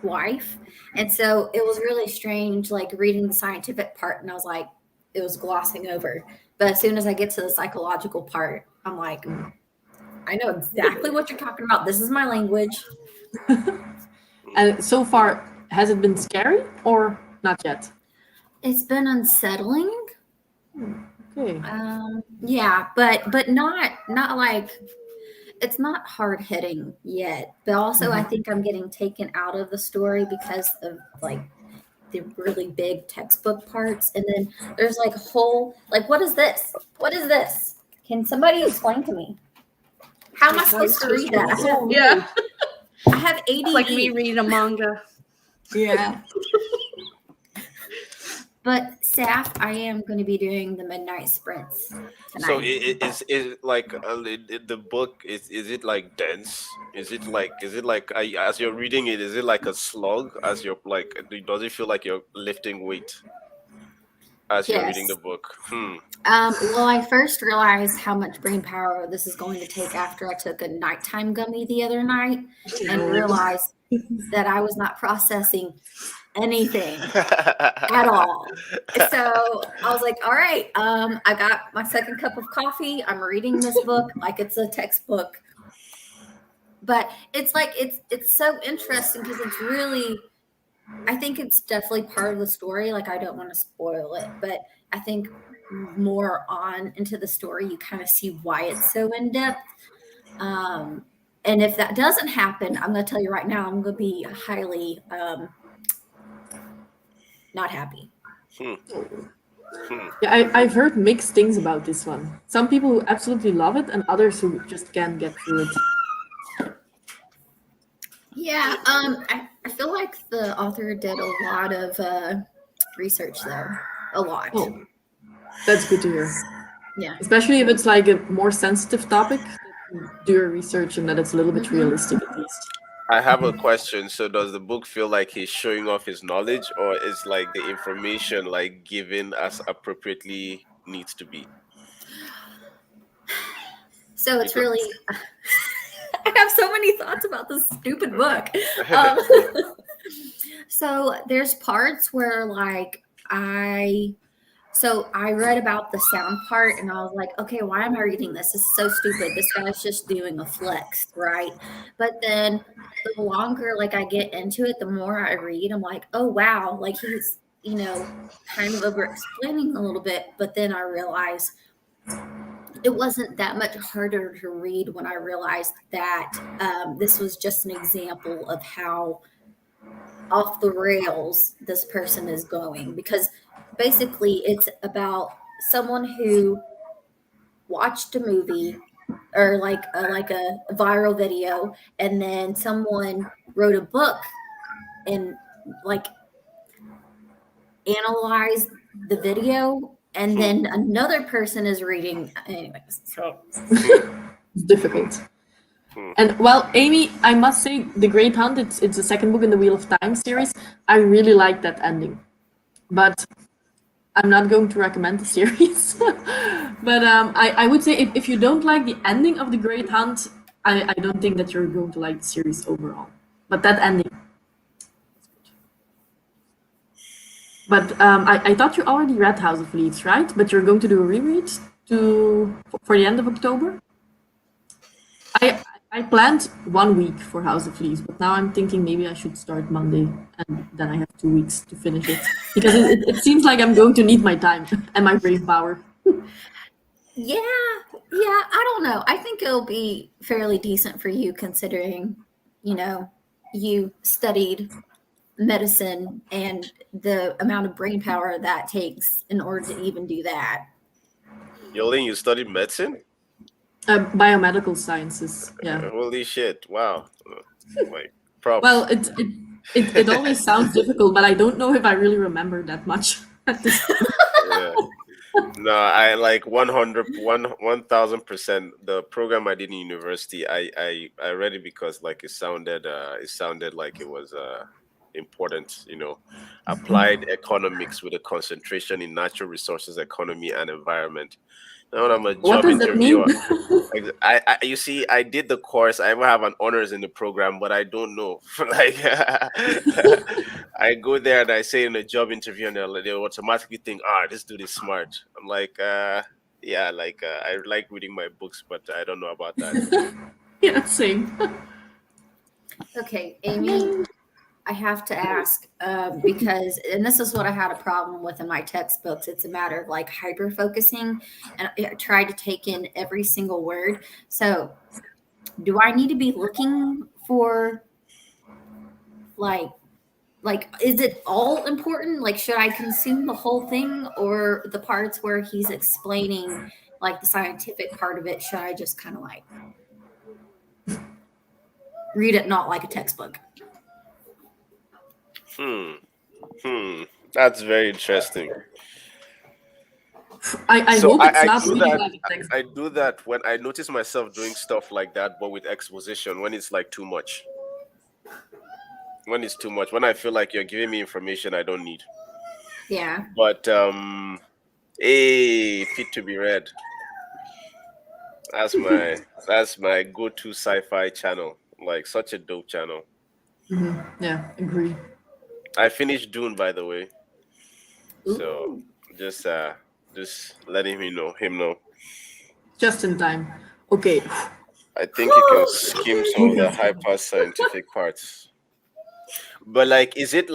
wife. And so it was really strange, like reading the scientific part, and I was like, it was glossing over. But as soon as I get to the psychological part, I'm like, I know exactly what you're talking about. This is my language. And so far, has it been scary or not yet? It's been unsettling. Okay. Yeah, but not like, it's not hard hitting yet. But also I think I'm getting taken out of the story because of like the really big textbook parts. And then there's like a whole, like, what is this? What is this? Can somebody explain to me? How am I supposed to read that? Yeah, I have ADD. it's like me reading a manga. Yeah. But Saf, I am going to be doing the midnight sprints tonight. So is like the book is it like dense? Is it like as you're reading it? Is it like a slog? As you're like, does it feel like you're lifting weight? as you're reading the Yes. book? Well, I first realized how much brain power this is going to take after I took a nighttime gummy the other night and realized that I was not processing anything at all. So I was like, all right, I got my second cup of coffee. I'm reading this book like it's a textbook. But it's like it's so interesting because it's really, I think it's definitely part of the story. Like I don't want to spoil it, but I think more on into the story, you kind of see why it's so in depth. And if that doesn't happen, I'm going to tell you right now, I'm going to be highly not happy. Yeah, I've heard mixed things about this one. Some people who absolutely love it, and others who just can't get through it. Yeah, I feel like the author did a lot of research though. A lot. Oh, that's good to hear. Yeah. Especially if it's like a more sensitive topic, do your research and that it's a little bit realistic at least. I have a question. So does the book feel like he's showing off his knowledge, or is like the information like given as appropriately needs to be? So it's Because really I have so many thoughts about this stupid book. So there's parts where like I read about the sound part and I was like, okay, why am I reading this? This is so stupid. This guy's just doing a flex, right? But then the longer like I get into it, the more I read, I'm like, oh wow, like he's, kind of over explaining a little bit, but then I realize it wasn't that much harder to read when I realized that this was just an example of how off the rails this person is going, because basically it's about someone who watched a movie or like a viral video, and then someone wrote a book and like analyzed the video, and then another person is reading anyways. So It's difficult. And well, Amy, I must say, The Great Hunt, it's the second book in the Wheel of Time series. I really like that ending. But I'm not going to recommend the series. But I would say if you don't like the ending of The Great Hunt, I don't think that you're going to like the series overall. But that ending. But I thought you already read House of Leaves, right? But you're going to do a reread for the end of October? I planned 1 week for House of Leaves, but now I'm thinking maybe I should start Monday, and then I have 2 weeks to finish it. Because it seems like I'm going to need my time and my brain power. yeah, I don't know. I think it'll be fairly decent for you considering, you studied medicine and the amount of brain power that takes in order to even do that. Yolene, you studied medicine? Biomedical sciences, yeah. Holy shit! Wow, like props. Well, it always sounds difficult, but I don't know if I really remember that much at this point. Yeah. No, I like 1000%. The program I did in university, I read it because like it sounded like it was important. Applied economics with a concentration in natural resources, economy, and environment. Now when I'm a What job does that mean? interviewer, you see, I did the course. I even have an honors in the program, but I don't know. Like, I go there and I say in a job interview, and they automatically think, this dude is smart. I'm like, yeah, like I like reading my books, but I don't know about that. Yeah, same. Okay, Amy, I have to ask because, and this is what I had a problem with in my textbooks. It's a matter of like hyper focusing, and I tried to take in every single word. So, do I need to be looking for like is it all important? Like, should I consume the whole thing, or the parts where he's explaining like the scientific part of it? Should I just kind of like read it, not like a textbook? That's very interesting. I So hope it's I not do really that. like a text. I do that when I notice myself doing stuff like that, but with exposition, when it's like too much. When it's too much, when I feel like you're giving me information I don't need. Yeah. But hey, Fit to Be Read. That's my go-to sci-fi channel. Like such a dope channel. Yeah, agree. I finished Dune, by the way. So Ooh. just just letting him know. Just in time. Okay. I think you can skim some of the hyper scientific parts. But like, is it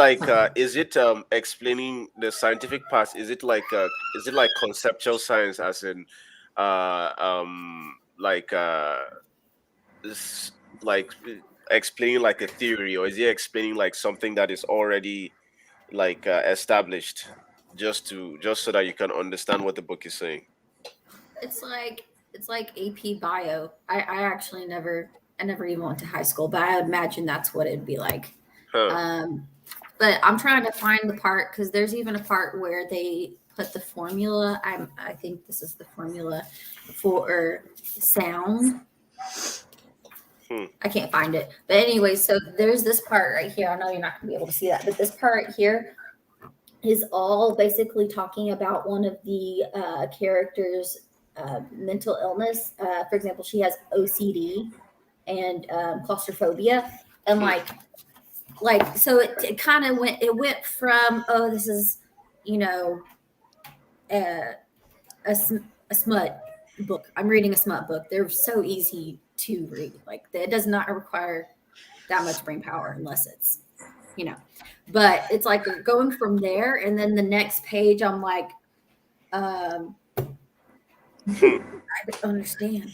explaining the scientific parts? Is it like conceptual science, as in like s- like explaining like a theory, or is he explaining like something that is already like established, just so that you can understand what the book is saying? It's like AP bio. I actually never even went to high school, but I imagine that's what it'd be like. Huh. Um, but I'm trying to find the part because there's even a part where they put the formula. I think this is the formula for sound. Hmm. I can't find it. But anyway, so there's this part right here. I know you're not going to be able to see that, but this part right here is all basically talking about one of the characters' mental illness. For example, she has OCD and claustrophobia, and Hmm. so it kind of went from, oh, this is, you know, a, a smut book. I'm reading a smut book. They're so easy to read. Like it does not require that much brain power unless it's, but it's like going from there, and then the next page I'm like, I don't understand.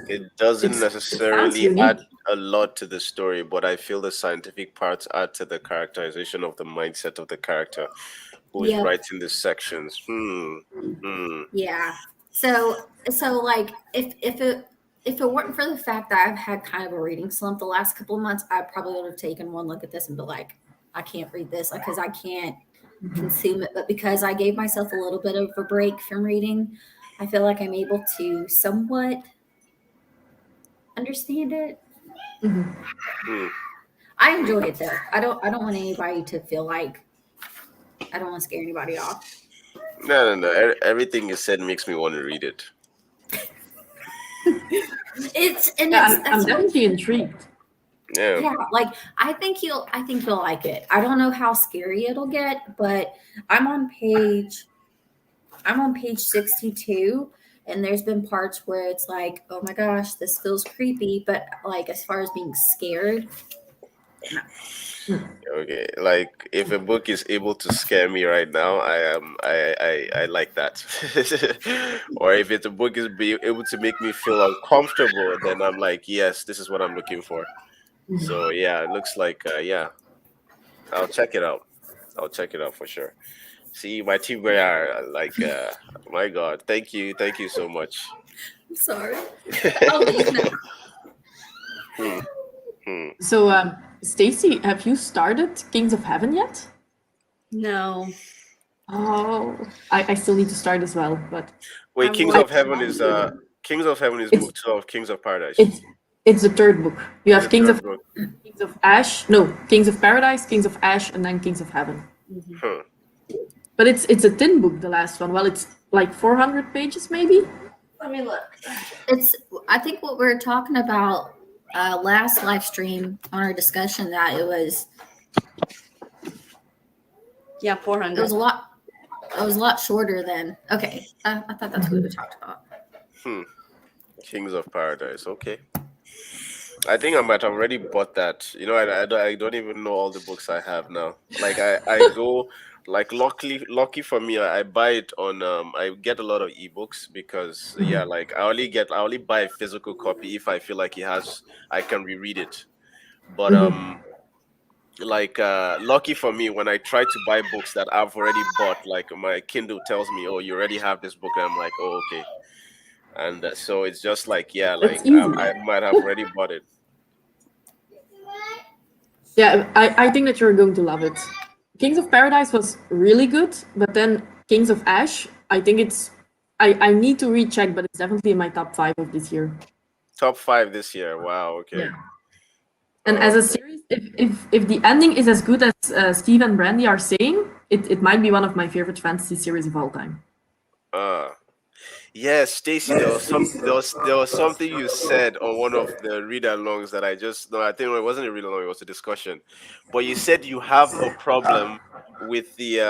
It doesn't It sounds necessarily unique. add a lot to the story, but I feel the scientific parts add to the characterization of the mindset of the character who is Yep. writing these sections. Hmm. Yeah. So like if it weren't for the fact that I've had kind of a reading slump the last couple of months, I probably would have taken one look at this and be like, I can't read this because I can't consume it. But because I gave myself a little bit of a break from reading, I feel like I'm able to somewhat understand it. Hmm. I enjoy it though. I don't want anybody to feel like I don't want to scare anybody off. No. Everything you said makes me want to read it. Yeah, I'm That's what, definitely intrigued. Yeah. yeah, like I think you'll like it. I don't know how scary it'll get, but I'm on page I'm on page 62, and there's been parts where it's like, oh my gosh, this feels creepy, but like as far as being scared, no. Okay. Like if a book is able to scare me right now, I like that. Or if it's a book is be able to make me feel uncomfortable, then I'm like, yes, this is what I'm looking for. So yeah, it looks like yeah, I'll check it out. I'll check it out for sure. See, my team are like, my God, thank you so much. I'm sorry. I'll leave now. Hmm, hmm. So, Stacey, have you started Kings of Heaven yet? No. Oh, I still need to start as well, but Wait, I'm Kings I, of working Heaven on is it. it's book 12, Kings of Paradise. it's the third book. You It's have the third book. Kings of Ash, no, Kings of Paradise, Kings of Ash, and then Kings of Heaven. Mhm. Huh. But it's a thin book, the last one. Well, it's like 400 pages, maybe. Let me look. I think what we were talking about last live stream on our discussion that Yeah, it 400. was a lot shorter than okay. I thought that's what we talked about. Hmm. Kings of Paradise. Okay. I think I might have already bought that. You know, I don't even know all the books I have now. Like I go like lucky for me, I buy it on I get a lot of ebooks because yeah, like I only buy a physical copy if I feel like I can reread it. But like lucky for me, when I try to buy books that I've already bought, like my Kindle tells me, oh, you already have this book, and I'm like, oh, okay. And so it's just like, yeah, That's like easy. I might have already bought it. Yeah, I think that you're going to love it. Kings of Paradise was really good, but then Kings of Ash, I think I need to recheck, but it's definitely in my top 5 of this year. Top 5 this year. Wow. Okay. Yeah. And as a Okay. series, if the ending is as good as Steve and Brandy are saying, it might be one of my favorite fantasy series of all time. Uh yes, Stacey, there was something you said on one of the read alongs that I just no, I think it wasn't a read along, it was a discussion. But you said you have a problem with the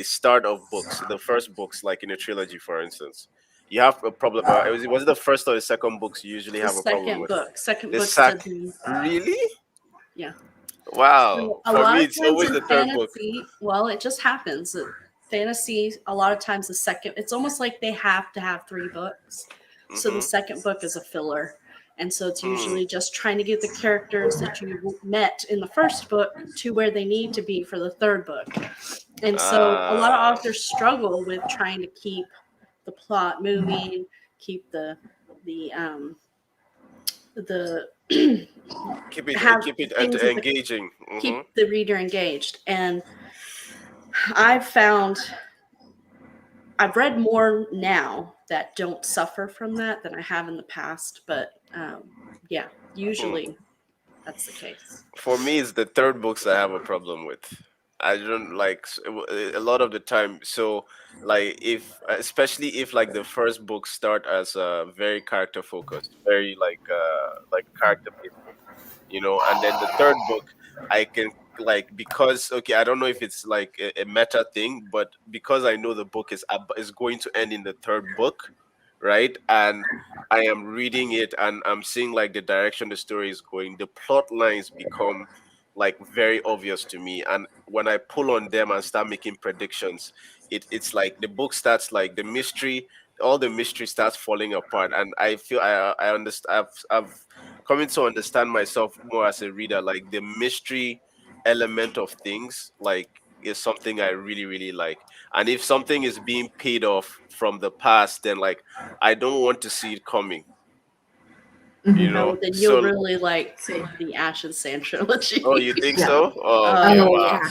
start of books, the first books, like in a trilogy, for instance. You have a problem. Was it the first or the second books you usually The have a problem second with? book. Second The book's sack, the really? yeah. Wow. So a For lot me, of it's times always in the third book. fantasy, well, it just happens that fantasy, a lot of times the second, it's almost like they have to have three books. So the Mm-hmm. second book is a filler. And so it's Hmm. usually just trying to get the characters that you met in the first book to where they need to be for the third book. And so a lot of Ah. authors struggle with trying to keep the plot moving, keep the Keep it have things with the engaging. Mm-hmm. keep the reader engaged. And I've found I've read more now that don't suffer from that than I have in the past. But yeah, Hmm. usually that's the case. For me, it's the third books I have a problem with. I don't like a lot of the time. So, like, if especially if like the first books start as very character focused, very like character based book, and then the third book, I can like because okay, I don't know if it's like a meta thing, but because I know the book is going to end in the third book, right? And I am reading it and I'm seeing like the direction the story is going. The plot lines become like very obvious to me. And when I pull on them and start making predictions, it's like the book starts like the mystery, all the mystery starts falling apart. And I feel I understand I've coming to understand myself more as a reader, like the mystery element of things, like is something I really, really like. And if something is being paid off from the past, then like I don't want to see it coming, you Mhm. know. Oh, then you'll So, really like Same. the Ash and Sand trilogy. oh, you think Yeah. so? Oh, okay, Oh Oh wow. yeah,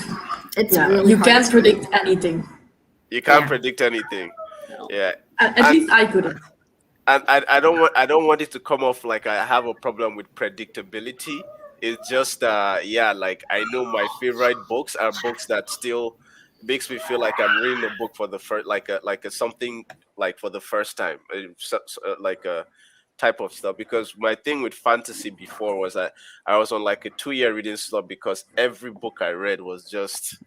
it's Yeah. really You hard can't to read. predict anything. You can't yeah, predict anything. no. Yeah. At And least I couldn't. I don't want it to come off like I have a problem with predictability. It's just yeah, like I know my favorite books are books that still makes me feel like I'm reading a book for the first like a something like for the first time. Like a type of stuff, because my thing with fantasy before was that I was on like a 2 year reading slump because every book I read was just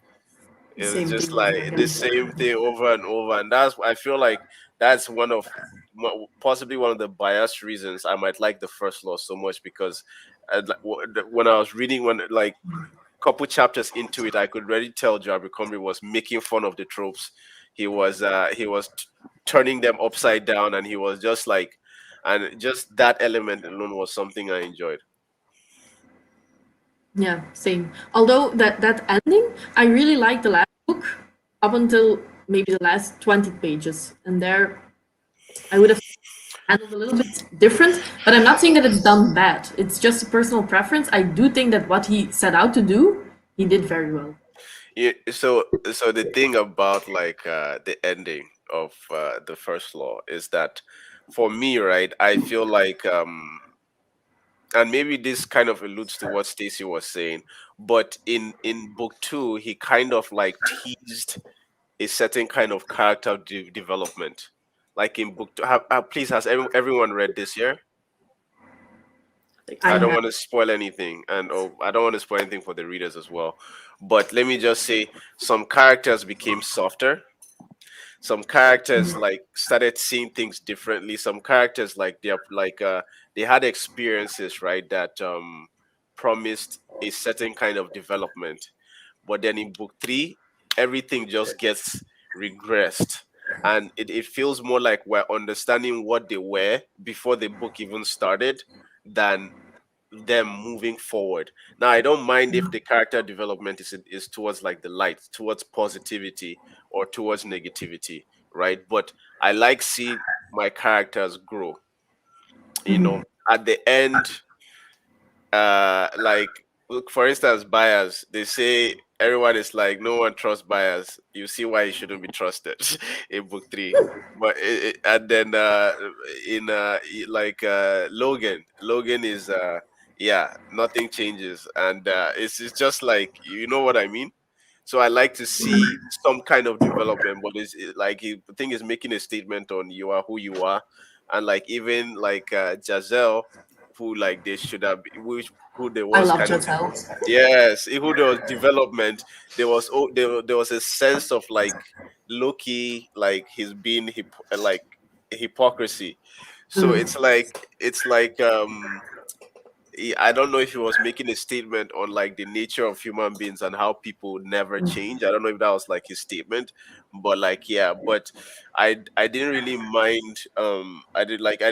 The it was same just thing like again. the same thing over and over, and that's I feel like that's possibly one of the biased reasons I might like the first law so much because when I was reading when like couple chapters into it, I could already tell Jabri Comrie was making fun of the tropes. He was turning them upside down, and he was just like, and just that element alone was something I enjoyed. Yeah, same. Although that ending, I really liked the last book up until maybe the last 20 pages. And there I would have handled a little bit different, but I'm not saying that it's done bad. It's just a personal preference. I do think that what he set out to do, he did very well. Yeah, so the thing about like the ending of the first law is that for me, right, I feel like and maybe this kind of alludes to what Stacey was saying, but in book two, he kind of like teased a certain kind of character development. Like in book two, please, has everyone read this year? I think I I so. don't have. want to spoil anything, and I don't want to spoil anything for the readers as well. But let me just say, some characters became softer. Some characters like started seeing things differently. Some characters like they had experiences, right, that promised a certain kind of development. But then in book three, everything just gets regressed. And it feels more like we're understanding what they were before the book even started than them moving forward. Now, I don't mind if the character development is towards like the light, towards positivity or towards negativity, right? But I like seeing my characters grow. At the end, like look, for instance, buyers, they say everyone is like no one trusts buyers. You see why he shouldn't be trusted in book three. But and then in Logan is yeah, nothing changes, and it's just like, you know what I mean. So I like to see some kind of development, but like the thing is making a statement on you are who you are, and like even like Giselle, who like they should have, which who there I was love kind of Giselle. yes, who there was development. There was a sense of like Loki, like he's being like hypocrisy. So Mm. it's like I don't know if he was making a statement on like the nature of human beings and how people never change. I don't know if that was like his statement, but like yeah, but I didn't really mind. I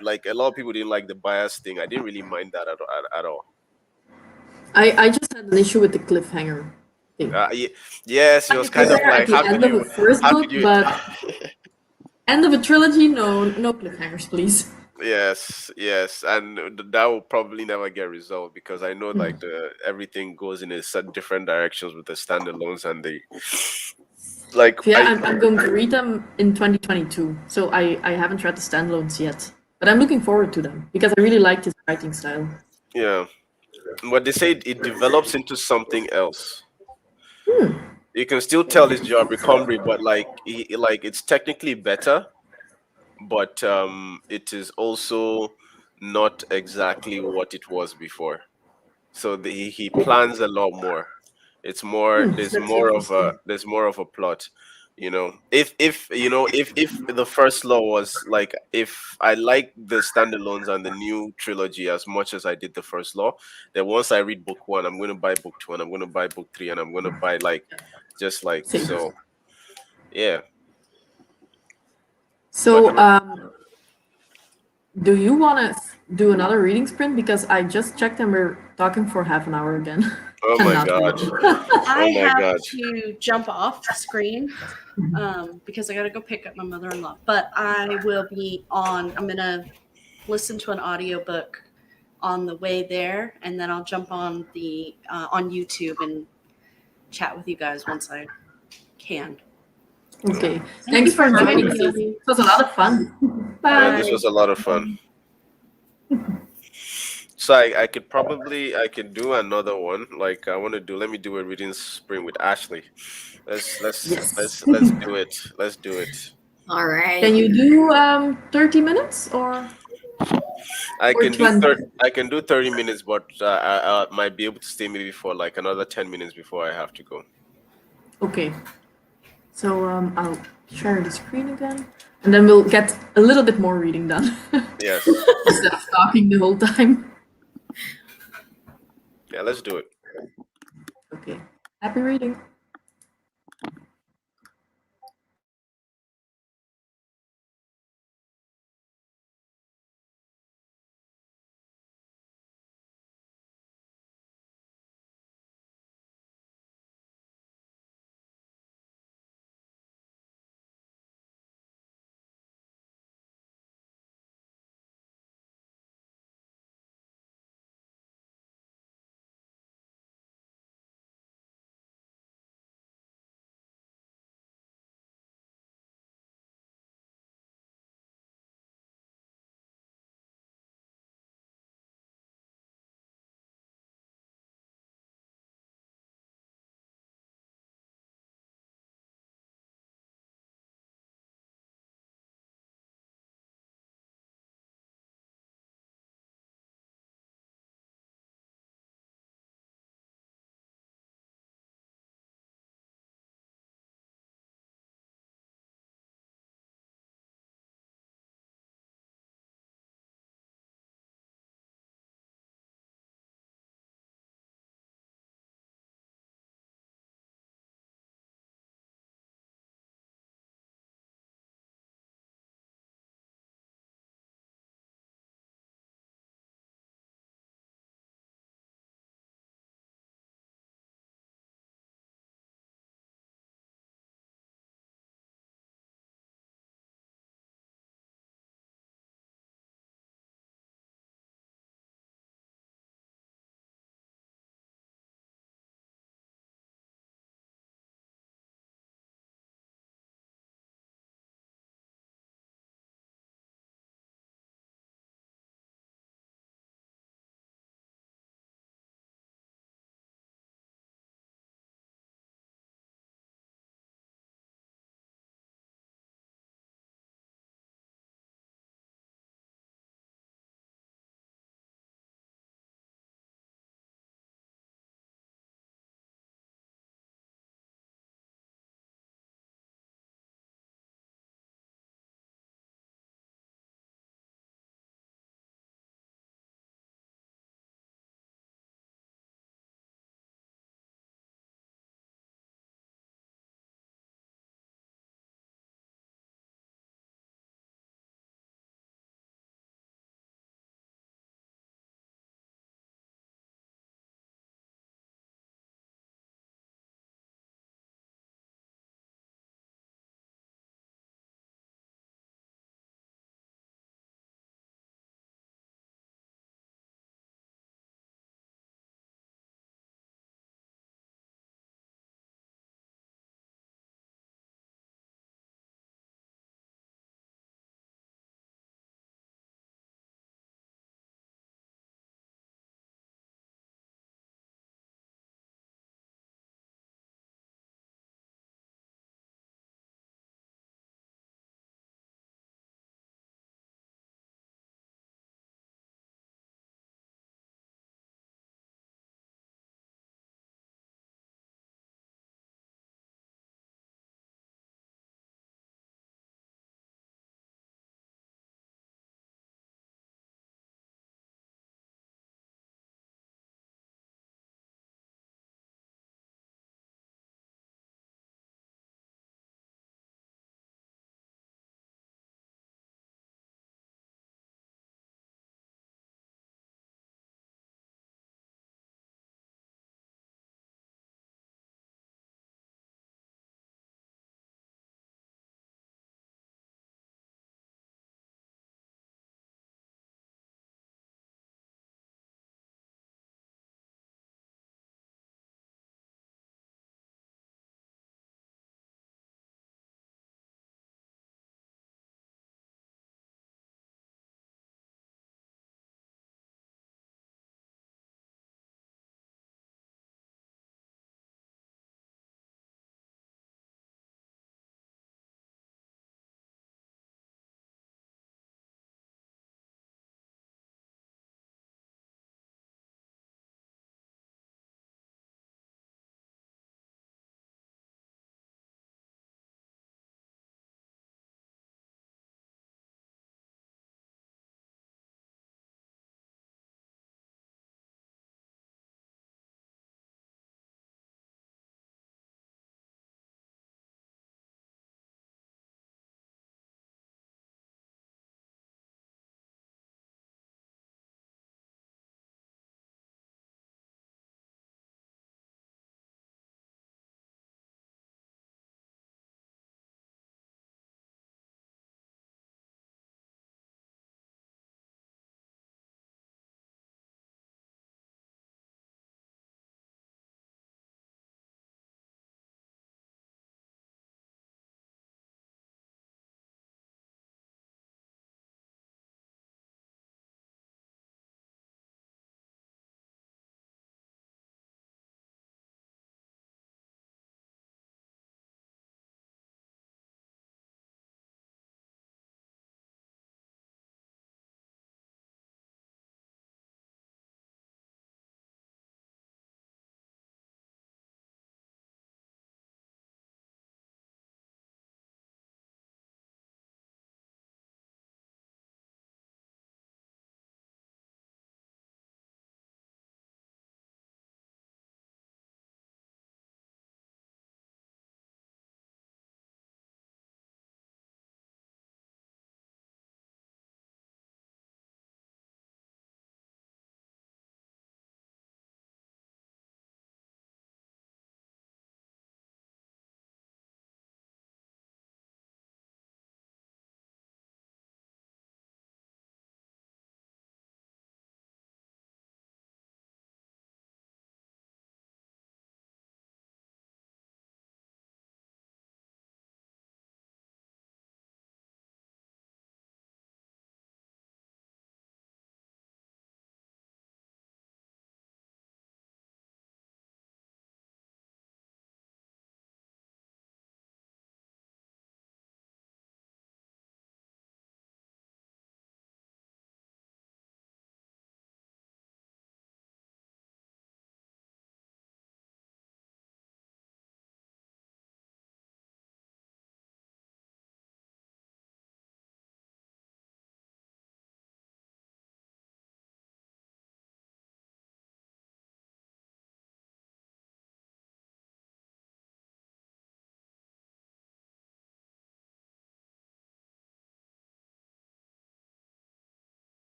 like a lot of people didn't like the bias thing. I didn't really mind that at all. I just had an issue with the cliffhanger thing. Yes, it Like was a kind of cliffhanger at like the end of the first how book, could you but end of a trilogy, no cliffhangers, please. yes, and that will probably never get resolved because I know Mm. like the everything goes in a set different directions with the standalones and the like Yeah, I I'm going to read them in 2022, so I haven't read the standalones yet, but I'm looking forward to them because I really liked his writing style. yeah. But they say it develops into something else. You can still tell it's John Comrie, but like it's technically better, but it is also not exactly what it was before. So he plans a lot more. It's more That's interesting. there's more of a plot. If if the first law was like if I like the standalones and the new trilogy as much as I did the first law, then once I read book one, I'm going to buy book two, and I'm going to buy book three, and I'm going to buy like just like Same. so. Yeah, but So, do you want to do another reading sprint? Because I just checked and we're talking for half an hour again oh and my not god, reading. I oh my have god. to jump off the screen because I got to go pick up my mother-in-law. But I will be on. I'm gonna listen to an audiobook on the way there, and then I'll jump on the on YouTube and chat with you guys once I can. Okay. Thank Thanks you for for having joining, me, Stacey. Obi. It was a lot of fun. Yeah, this Bye. was a lot of fun. So I could probably I could do another one. Like I want to do. Let me do a reading sprint with Ashley. Let's let's Yes. let's let's do it. Let's do it. All right. Can you do 30 minutes or 20? I can do 30 minutes, but I might be able to stay maybe for like another 10 minutes before I have to go. Okay. So I'll share the screen again, and then we'll get a little bit more reading done Yes. instead of talking the whole time. Yeah. Let's do it. Okay. Happy reading.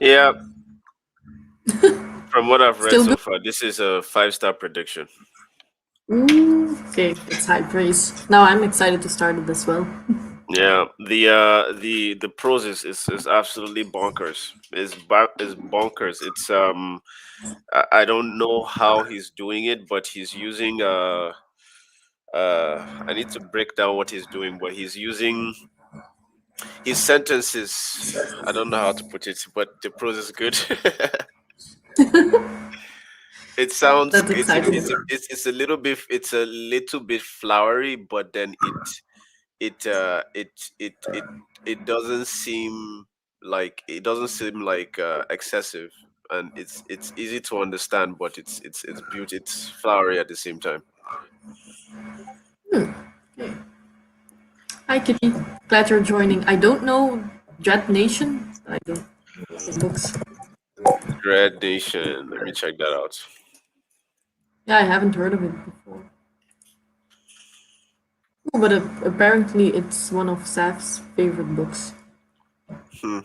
Yeah, from what I've read Still so good? far, this is a 5-star prediction. Ooh, okay, that's high praise. Now I'm excited to start it as well. Yeah, the prose is absolutely bonkers. Is bonkers. It's I don't know how he's doing it, but he's using I need to break down what he's doing, but he's using his sentences. I don't know how to put it, but the prose is good. It sounds That's exciting. it's a little bit, flowery, but then it uh it it it it doesn't seem like excessive, and it's easy to understand, but it's beauty, it's flowery at the same time. Okay. Hi, Kitty. Glad you're joining. I don't know Dread Nation. I don't know his books. Dread Nation, let me check that out. Yeah, I haven't heard of it before. Oh, but apparently it's one of Saf's favorite books. Hmm.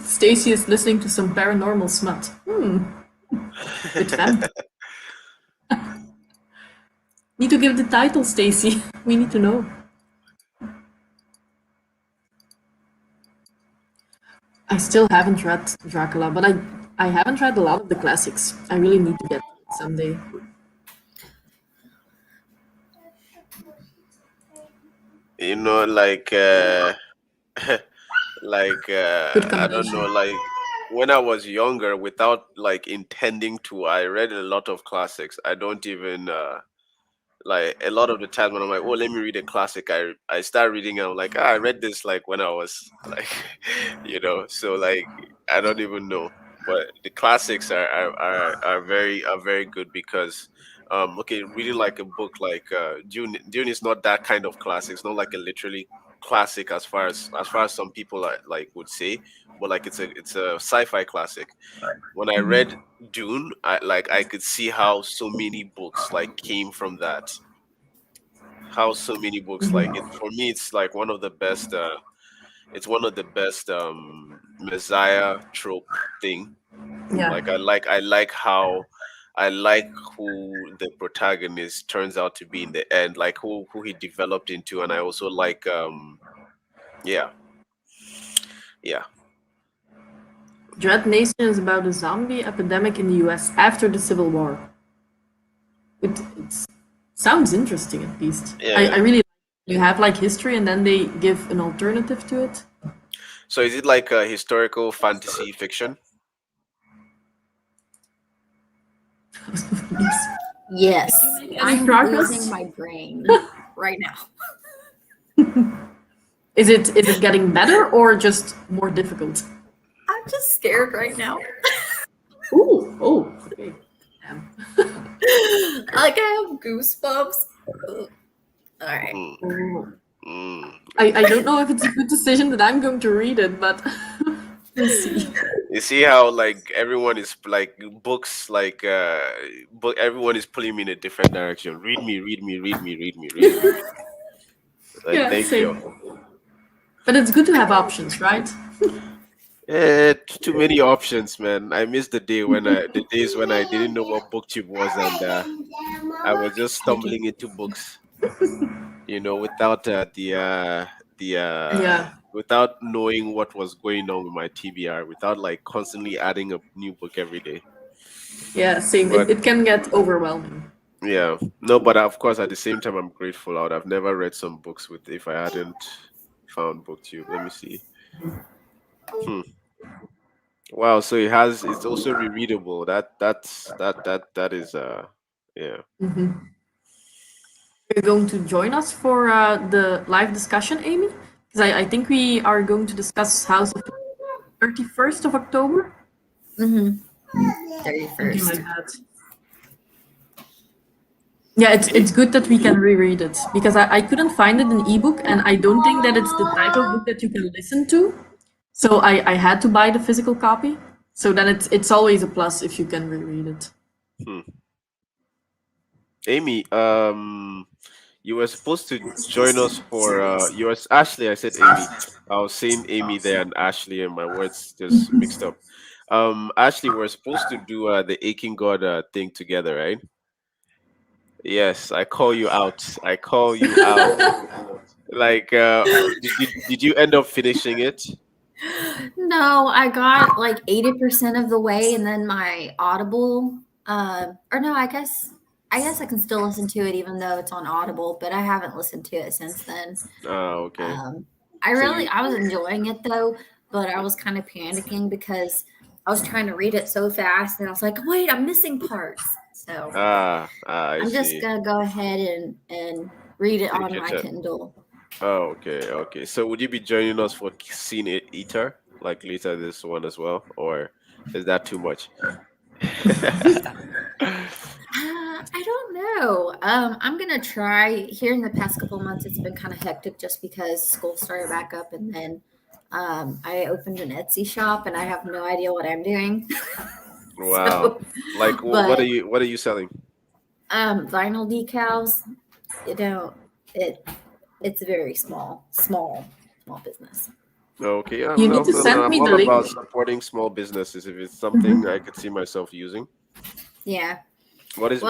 Stacey is listening to some paranormal smut. Good fam. Need to give the title, Stacey. We need to know. I still haven't read Dracula, but I haven't read a lot of the classics. I really need to get to it someday. You know, like Good I don't combination. know, like when I was younger, without like intending to, I read a lot of classics. I don't even like, a lot of the time when I'm like, oh, let me read a classic, I start reading and I'm like, I read this like when I was like, so like I don't even know. But the classics are very good, because okay, reading like a book like Dune is not that kind of classic. It's not like a literally classic, as far as some people like would say, but like it's a sci-fi classic. When I read Dune, I could see how so many books like came from that. How so many books, like, it for me, it's like one of the best. It's one of the best Messiah trope thing. Yeah. Like how I like who the protagonist turns out to be in the end, like who he developed into, and I also like yeah, yeah. Dread Nation is about a zombie epidemic in the US after the Civil War. It sounds interesting, at least. Yeah. I really you have like history and then they give an alternative to it. So is it like a historical fantasy fiction? Yes, Did you make any I'm progress? losing my brain right now. Is it getting better or just more difficult? I'm just scared right now. Ooh, oh, okay. Damn. Like I have goosebumps. Ugh. All right. Oh. Mm. I don't know if it's a good decision that I'm going to read it, but we'll see. You see how like everyone is like books, like book everyone is pulling me in a different direction. Read me, read me, read me, read me, read me. Like, Yeah, thank you. same. But it's good to have options, right? Too many options, man. I miss the days when I didn't know what booktube was, and I was just stumbling into books, without Yeah, without knowing what was going on with my TBR, without like constantly adding a new book every day. yeah, same. But It can get overwhelming. yeah, no, but of course, at the same time, I'm grateful. I would have never read some books with if I hadn't found booktube. Let me see. Hmm. Wow, so it's also rereadable. That is yeah. You're going to join us for the live discussion, Amy? Because I think we are going to discuss House of 31st of October. Something 31st. like that. Yeah, it's good that we can reread it because I couldn't find it in ebook and I don't think that it's the type of book that you can listen to. So I had to buy the physical copy. So then it's always a plus if you can reread it. Hmm. Amy, you were supposed to join us for yours. Ashley, I said Amy. I was saying Amy there and Ashley, and my words just mixed up. Ashley, we're supposed to do the Aching God thing together, right? Yes, I call you out. I call you out. Like, did you end up finishing it? No, I got like 80% of the way, and then my Audible, or no, I guess I can still listen to it even though it's on Audible, but I haven't listened to it since then. Okay. Um, So you, I was enjoying it though, but I was kind of panicking because I was trying to read it so fast, and I was like, wait, I'm missing parts. So I I'm just see. gonna go ahead and read it Take on your my time. Kindle. Oh, okay, okay. So would you be joining us for Scene Eater, like later this one as well, or is that too much? I don't know. I'm gonna try. Here in the past couple of months, it's been kind of hectic just because school started back up, and then I opened an Etsy shop, and I have no idea what I'm doing. Wow. So, Like, but what are you selling? vinyl decals, you know, it it's a very small business. Okay, You need to send I'm me the all link. about supporting small businesses if it's something I could see myself using. Yeah. Well, What is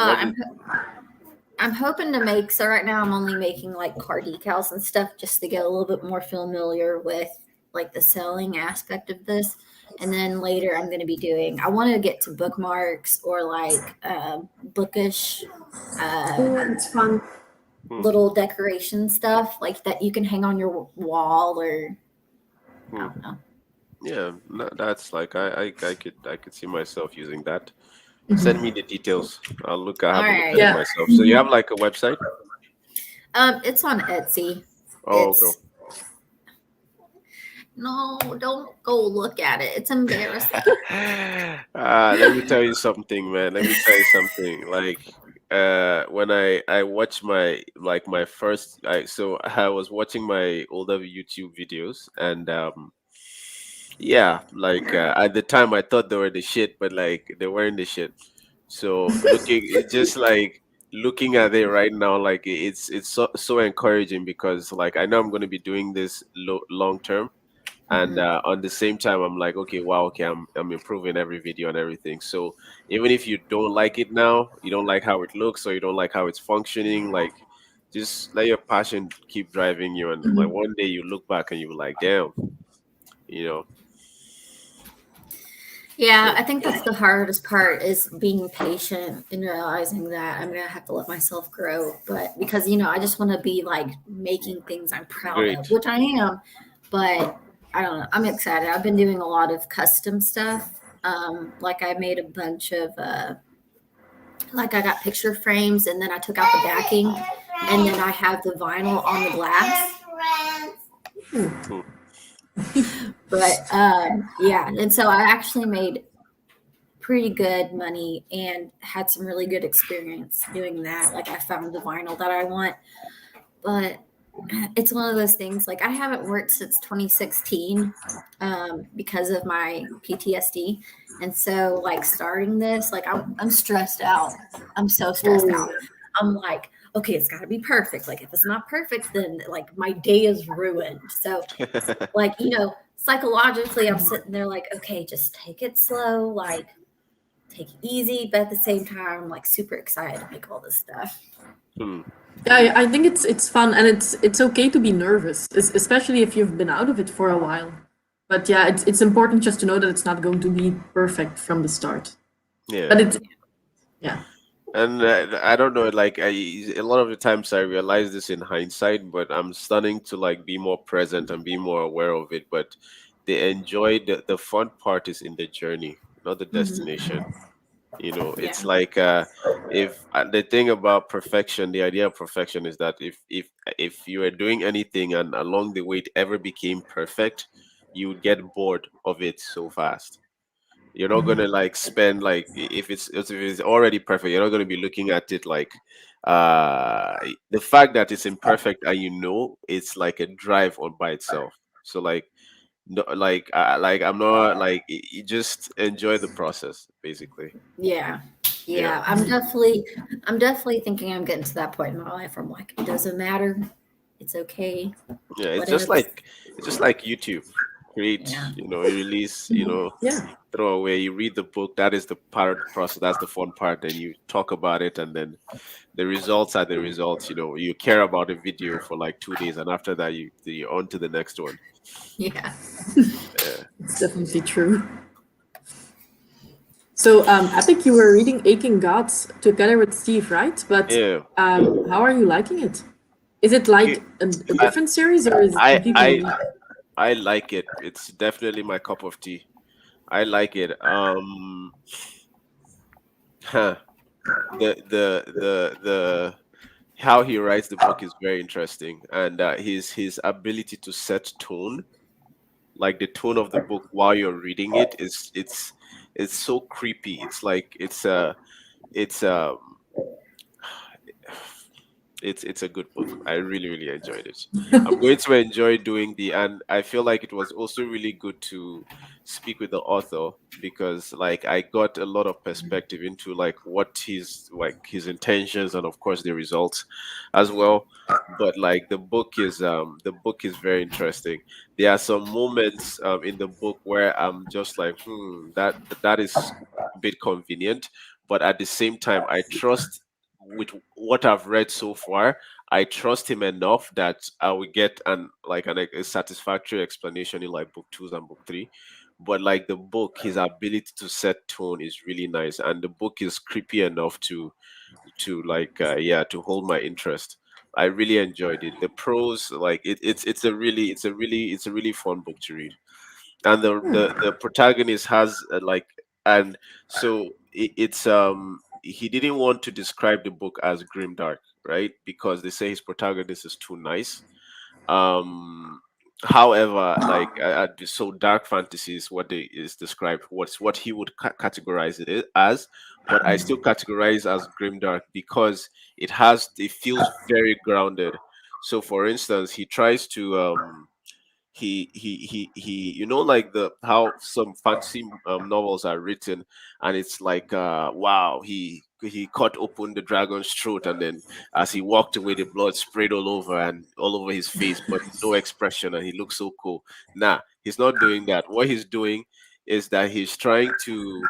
I'm hoping to make, so right now I'm only making like car decals and stuff just to get a little bit more familiar with like the selling aspect of this. And then later I'm going to be doing, I want to get to bookmarks or like bookish uh, Oh, it's fun. hmm, little decoration stuff like that you can hang on your wall or I hmm. don't know. Yeah, no, that's like I could see myself using that. Send me Mhm. the details. I'll All have a look at right. it Yeah. myself. So you have like a website? It's on Etsy. Oh, okay. It's no, don't go look at it. It's embarrassing. Let me tell you something, man. Let me tell you something. Like, when I watch my like my first, so I was watching my older YouTube videos, and yeah, like at the time I thought they were the shit, but like they weren't the shit. So looking, it just like looking at it right now, like it's so encouraging because like I know I'm going to be doing this long term, and Mhm. on the same time I'm like, okay, wow, okay, I'm improving every video and everything. So even if you don't like it now, you don't like how it looks, or you don't like how it's functioning, like just let your passion keep driving you, and like Mhm. one day you look back and you be like, damn, you know. Yeah, So I think that's the hardest part is being patient and realizing that I'm gonna have to let myself grow. But because I just want to be like making things I'm proud of, great. which I am. But I don't know. I'm excited. I've been doing a lot of custom stuff. Like I made a bunch of like I got picture frames and then I took out the backing and then I have the vinyl on the glass. Hmm. But yeah, and so I actually made pretty good money and had some really good experience doing that. Like I found the vinyl that I want, but it's one of those things. Like I haven't worked since 2016 because of my PTSD, and so like starting this, like I'm stressed out. I'm so stressed out. Oh, I'm like, okay, it's got to be perfect. Like if it's not perfect, then like my day is ruined. So like psychologically, I'm sitting there like, okay, just take it slow. Like take it easy, but at the same time, I'm like super excited to make all this stuff. Hmm. yeah. I think it's fun, and it's okay to be nervous, especially if you've been out of it for a while. But yeah, it's important just to know that it's not going to be perfect from the start. But Yeah. it's yeah. And I don't know, like a lot of the times I realize this in hindsight, but I'm starting to like be more present and be more aware of it. But the fun part is in the journey, not the Mm-hmm. destination. You know, Yeah. it's like if the thing about perfection, the idea of perfection is that if you are doing anything and along the way it ever became perfect, you would get bored of it so fast. You're not gonna like spend like if it's already perfect, you're not gonna be looking at it like the fact that it's imperfect and it's like a drive on by itself. So like no, like I'm not like you just enjoy the process basically. Yeah. Yeah, I'm definitely thinking I'm getting to that point in my life where I'm like, it doesn't matter. It's okay. Yeah, it's just Whatever. like YouTube. Create, Yeah. you release, Yeah. throw away. You read the book. That is the part of the process. That's the fun part. Then you talk about it, and then the results are the results. You care about a video for like 2 days, and after that, you're on to the next one. Yeah. Yeah. It's definitely true. So, I think you were reading Aching Gods together with Steve, right? But Yeah. how are you liking it? Is it like You- a I, different series, or is it I, completely I, new? I like it. It's definitely my cup of tea. I like it. Huh. The how he writes the book is very interesting, and his ability to set tone, like the tone of the book while you're reading it, it's so creepy. It's like it's it's a good book. I really, really enjoyed it. I'm going to enjoy doing and I feel like it was also really good to speak with the author because like I got a lot of perspective into like what his intentions and of course the results as well. But like the book is very interesting. There are some moments in the book where I'm just like, that is a bit convenient, but at the same time I trust with what I've read so far, I trust him enough that I will get a satisfactory explanation in like book twos and book three. But like the book, his ability to set tone is really nice, and the book is creepy enough to hold my interest. I really enjoyed it. The prose, like it's a really fun book to read, and the protagonist has and so he didn't want to describe the book as grim dark, right? Because they say his protagonist is too nice. um However, so dark fantasy is what they is described, what he would categorize as, but I still categorize as grim dark because it feels very grounded. So for instance, he tries to he like the how some fantasy novels are written, and it's like wow, he cut open the dragon's throat, and then as he walked away the blood sprayed all over his face, but no expression, and he looked so cool. Nah, he's not doing that. What he's doing is that he's trying to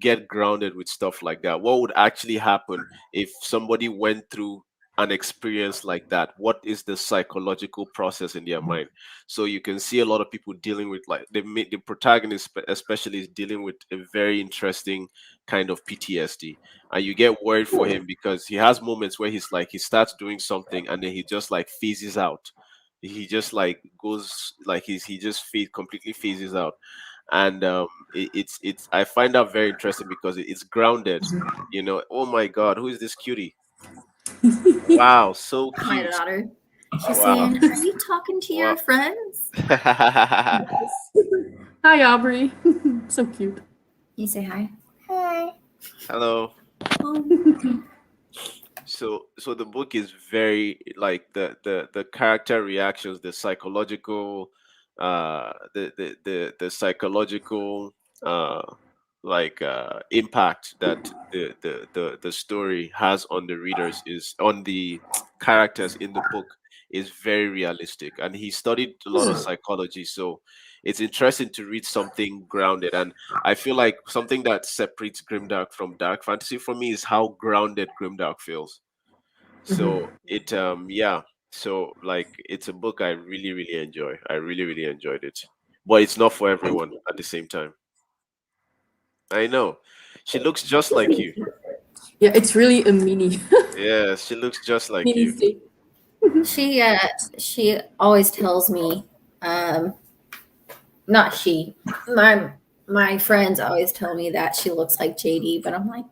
get grounded with stuff like that. What would actually happen if somebody went through an experience like that? What is the psychological process in their mind? So you can see a lot of people dealing with like the protagonist especially is dealing with a very interesting kind of PTSD, and you get worried for him because he has moments where he starts doing something and then he just like phases out. He just like goes like he just completely phases out, and it's I find that very interesting because it's grounded. Oh my God, who is this cutie? Wow, so My cute. daughter. She's Wow. saying, "Are you talking to your Wow. friends?" Hi, Aubrey. So cute. You say hi. Hi. Hello. Oh. So the book is very like the character reactions, the psychological the psychological uh impact that the story has on the readers, is on the characters in the book, is very realistic, and he studied a lot of psychology, so it's interesting to read something grounded. And I feel like something that separates grimdark from dark fantasy for me is how grounded grimdark feels. So yeah, so like it's a book I really, really enjoy. I really, really enjoyed it, but it's not for everyone at the same time. I know. She looks just like you. Yeah, it's really a mini Yeah, she looks just like mini you. state. She always tells me, um, not she, my friends always tell me that she looks like JD, but I'm like,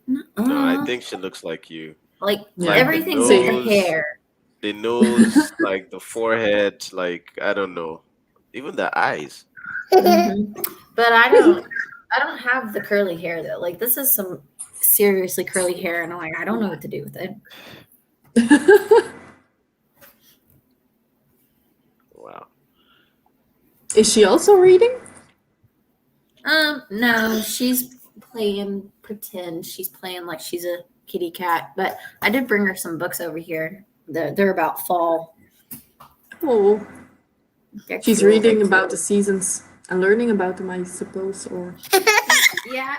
No, I uh, think she looks like you. like Like Yeah, the everything but the same. nose, hair. like the forehead, like I don't know, even the eyes. Mhm. But I don't have the curly hair though. Like this is some seriously curly hair, and I'm like, I don't know what to do with it. Wow. Is she also reading? No, she's playing pretend. She's playing like she's a kitty cat. But I did bring her some books over here. They're about fall. Oh, They're she's cute. reading about the seasons and learning about them, I suppose. Or Yeah,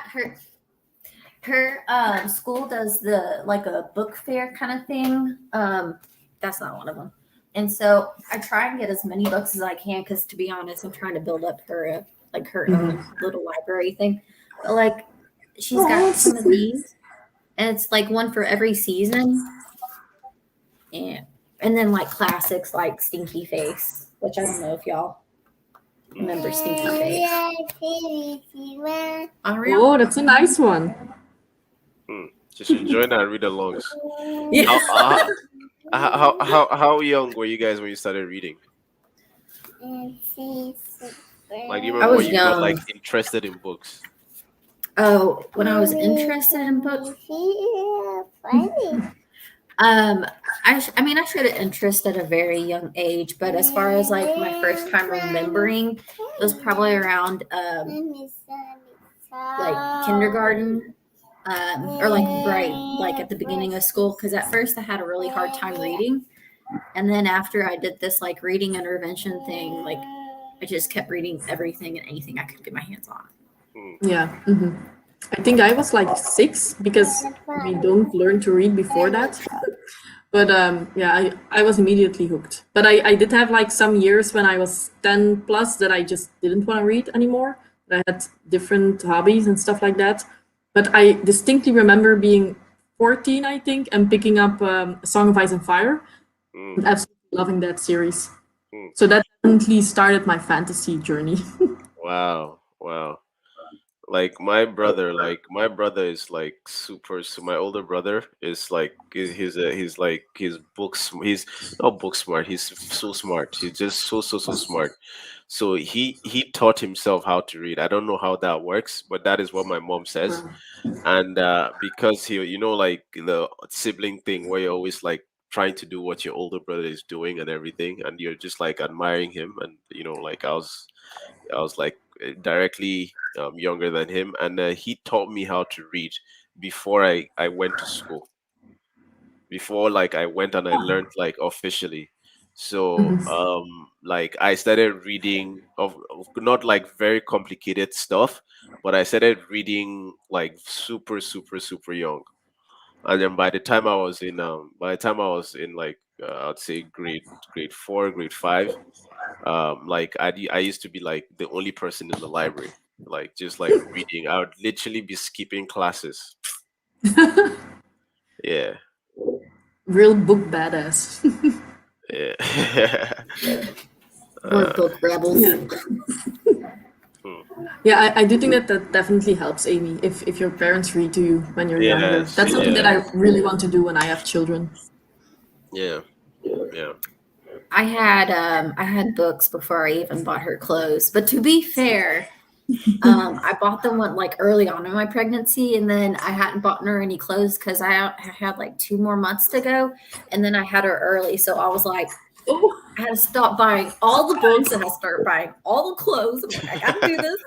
her school does the like a book fair kind of thing. That's not one of them. And so I try and get as many books as I can because, to be honest, I'm trying to build up her like her own little library thing. But like, she's got some of these, and it's like one for every season, and then like classics like Stinky Face, which I don't know if y'all remember Stinky Face. Unreal. oh, that's a nice one. Just enjoy that read alongs. Yeah. How young were you guys when you started reading? Like, do you I remember was when you got like young. interested in books? Oh, when I was interested in books, I mean, I showed an interest at a very young age, but as far as like my first time remembering, it was probably around like kindergarten, or like right like at the beginning of school. Because at first I had a really hard time reading, and then after I did this like reading intervention thing, like I just kept reading everything and anything I could get my hands on. Yeah. I think I was like 6 because we don't learn to read before that. But yeah, I was immediately hooked. But I did have like some years when I was 10 plus that I just didn't want to read anymore. I had different hobbies and stuff like that. But I distinctly remember being 14, I think, and picking up A Song of Ice and Fire. And absolutely loving that series. So that definitely started my fantasy journey. Wow. Like my brother is like super. So my older brother is like he's like his books. He's not book smart. He's so smart. He's just so smart. So he taught himself how to read. I don't know how that works, but that is what my mom says. And because he, like the sibling thing where you're always like trying to do what your older brother is doing and everything, and you're just like admiring him. And like I was like directly younger than him, and he taught me how to read before I went to school. Before like I went and I learned like officially. So like I started reading of not like very complicated stuff, but I started reading like super young. And then by the time I was in like I'd say grade 4, grade 5, like I used to be like the only person in the library, like just like reading. I would literally be skipping classes. Yeah. Real book badass. Yeah. Or book rebels. Yeah, I do think that definitely helps, Amy, if your parents read to you when you're younger. Yes, That's something that yeah, I really want to do when I have children. yeah, yeah. I had books before I even bought her clothes. But to be fair, I bought them like early on in my pregnancy, and then I hadn't bought her any clothes because I had like 2 more months to go, and then I had her early, so I was like, Oh, I had to stop buying all the books and I started buying all the clothes. I'm like, I gotta do this.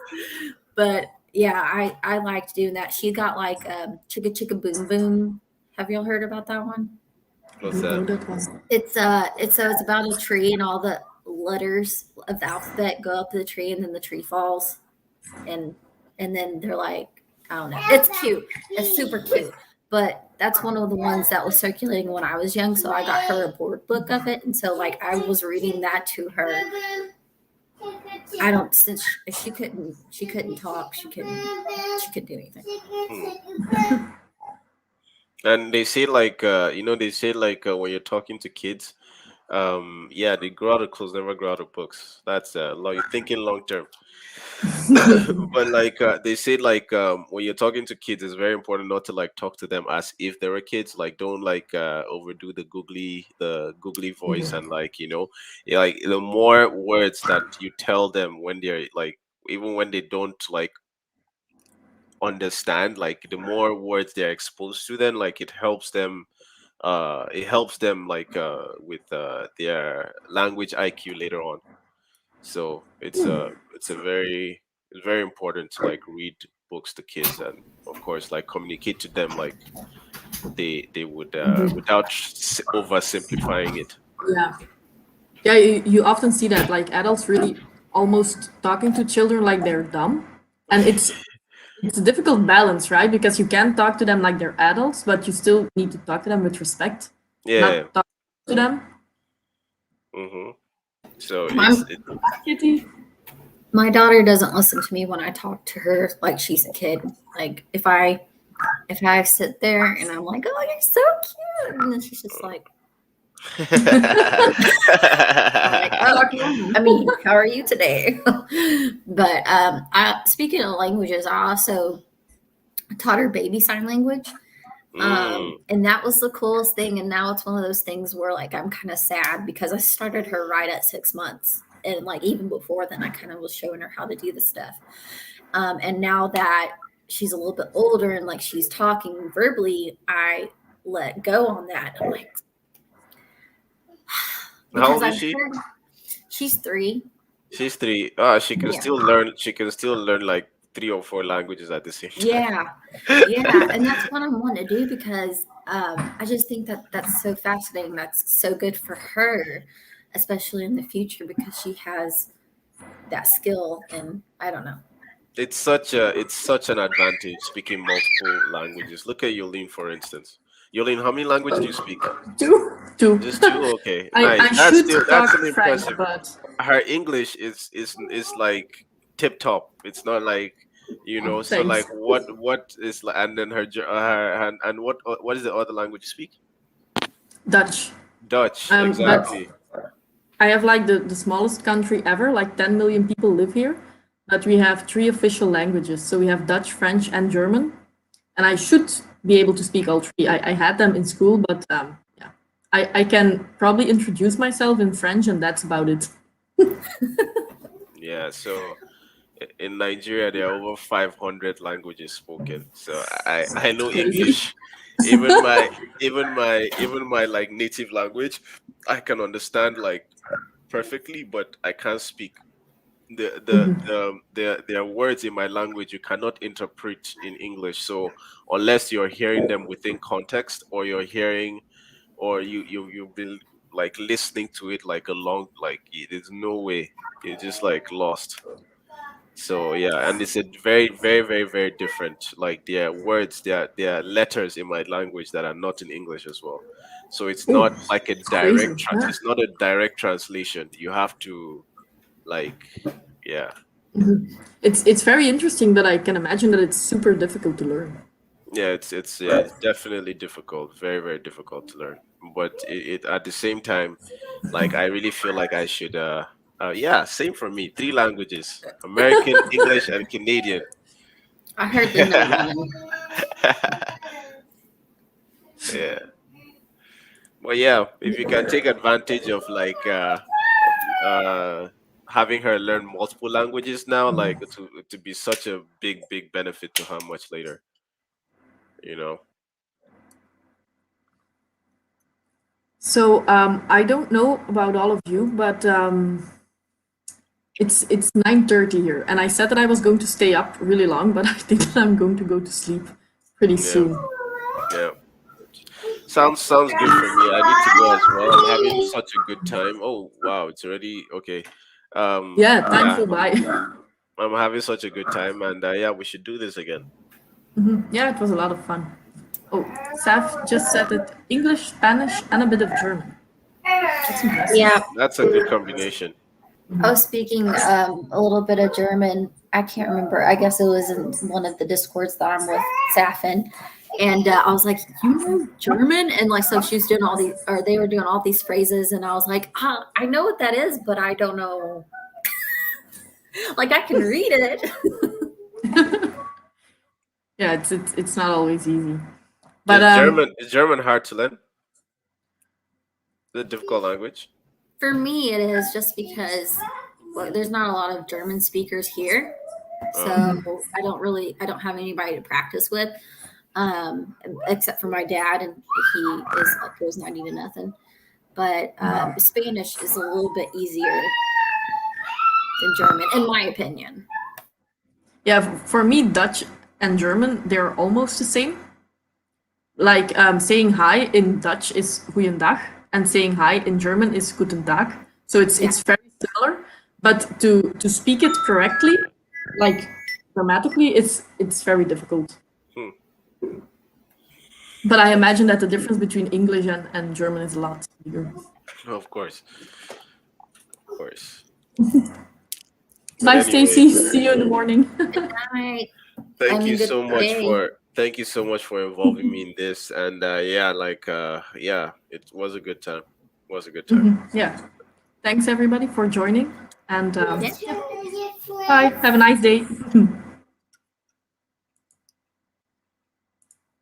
But yeah, I liked doing that. She got like Chicka Chicka Boom Boom. Have y'all heard about that one? I What's don't know that? that one. It's about a tree and all the letters of the alphabet go up the tree and then the tree falls and then they're like, I don't know. It's cute. It's super cute. But that's one of the ones that was circulating when I was young, so I got her a board book of it, and so like I was reading that to her. I don't since she couldn't talk, she couldn't do anything. And they say like they say like when you're talking to kids, yeah, they grow out of clothes, never grow out of books. That's you're thinking long term. But like they say like when you're talking to kids, it's very important not to like talk to them as if they were kids. Like don't like overdo the googly voice, and like like the more words that you tell them when they're like, even when they don't like understand, like the more words they're exposed to, then like it helps them like with their language IQ later on. So it's a It's very important to like read books to kids, and of course like communicate to them like they would without oversimplifying it. Yeah. Yeah, you often see that like adults really almost talking to children like they're dumb. And it's a difficult balance, right? Because you can't talk to them like they're adults, but you still need to talk to them with respect, Yeah. not talk to them. Hmm. So My, Kitty. my daughter doesn't listen to me when I talk to her like she's a kid. Like if I sit there and I'm like, "Oh, you're so cute," and then she's just like, I mean, how are you today? But I speaking of languages, I also taught her baby sign language. And that was the coolest thing. And now it's one of those things where like I'm kind of sad because I started her right at 6 months. And like even before then, I kind of was showing her how to do the stuff. And now that she's a little bit older and like she's talking verbally, I let go on that. I'm like, How old because is I've she? heard she's 3. She's 3. Ah, she can Yeah. still learn. She can still learn like 3 or 4 languages at the same time. Yeah. Yeah. And that's what I want to do because I just think that that's so fascinating. That's so good for her, especially in the future because she has that skill. And I don't know. It's such an advantage speaking multiple languages. Look at Yolene, for instance. Yolene, how many languages do you speak? Two. Just 2? Okay, I nice. That's should talk still French, impressive. but Her English is like tip top. It's not like So thanks. like what is and then and what is the other language you speak? Dutch. Dutch, But exactly. I have like the smallest country ever, like 10 million people live here, but we have 3 official languages. So we have Dutch, French, and German. And I should be able to speak all 3. I had them in school, but yeah, I can probably introduce myself in French, and that's about it. Yeah, so in Nigeria there are over 500 languages spoken. So I know Crazy. English. Even my like native language, I can understand like perfectly, but I can't speak. There are words in my language you cannot interpret in English. So unless you're hearing them within context, or you're hearing, or you've been like listening to it like a long, like there's no way, you're just like lost. So yeah, and it's a very, very, very, very different. Like there are words, there are letters in my language that are not in English as well. So it's Oh, not like a it's crazy. Yeah. it's not a direct translation. You have to like, yeah. It's very interesting, but I can imagine that it's super difficult to learn. Yeah, it's definitely difficult, very, very difficult to learn. But it at the same time, like I really feel like I should yeah, same for me. 3 languages: American, English, and Canadian. I heard the no one. Yeah. Well, yeah, if you can take advantage of like having her learn multiple languages now, like to be such a big, big benefit to her much later, you know. So I don't know about all of you, but it's 9:30 here, and I said that I was going to stay up really long, but I think that I'm going to go to sleep pretty Yeah, soon. yeah. Sounds good for me. I need to go as well. I'm having such a good time. Oh wow, it's already okay. Yeah, time Yeah, flew by. I'm having such a good time, and yeah, we should do this again. Yeah, it was a lot of fun. Oh, Saf just said it English, Spanish, and a bit of German. That's impressive. Yeah. That's a good combination. I was speaking a little bit of German. I can't remember. I guess it was in one of the discords that I'm with Safin. And I was like, "You know German?" And like, so she was doing all these, or they were doing all these phrases. And I was like, I know what that is, but I don't know. Like, I can read it. Yeah, it's not always easy. But Is German hard to learn? The difficult language? For me, it is just because there's not a lot of German speakers here. So I don't have anybody to practice with. Except for my dad, and he is like goes 90 to nothing. But Spanish is a little bit easier than German, in my opinion. Yeah, for me, Dutch and German, they're almost the same. Like saying hi in Dutch is goeiedag, and saying hi in German is guten Tag. So it's very similar, but to speak it correctly, like grammatically, it's very difficult. Hmm. But I imagine that the difference between English and German is a lot bigger. Of course. Of course. Bye, But Stacey. anyway, See you in the morning. Right. thank you good so much day. for involving me in this. And yeah, yeah, it was a good time. It was a good time. Yeah. Thanks everybody for joining, and Yeah. bye. Have a nice day.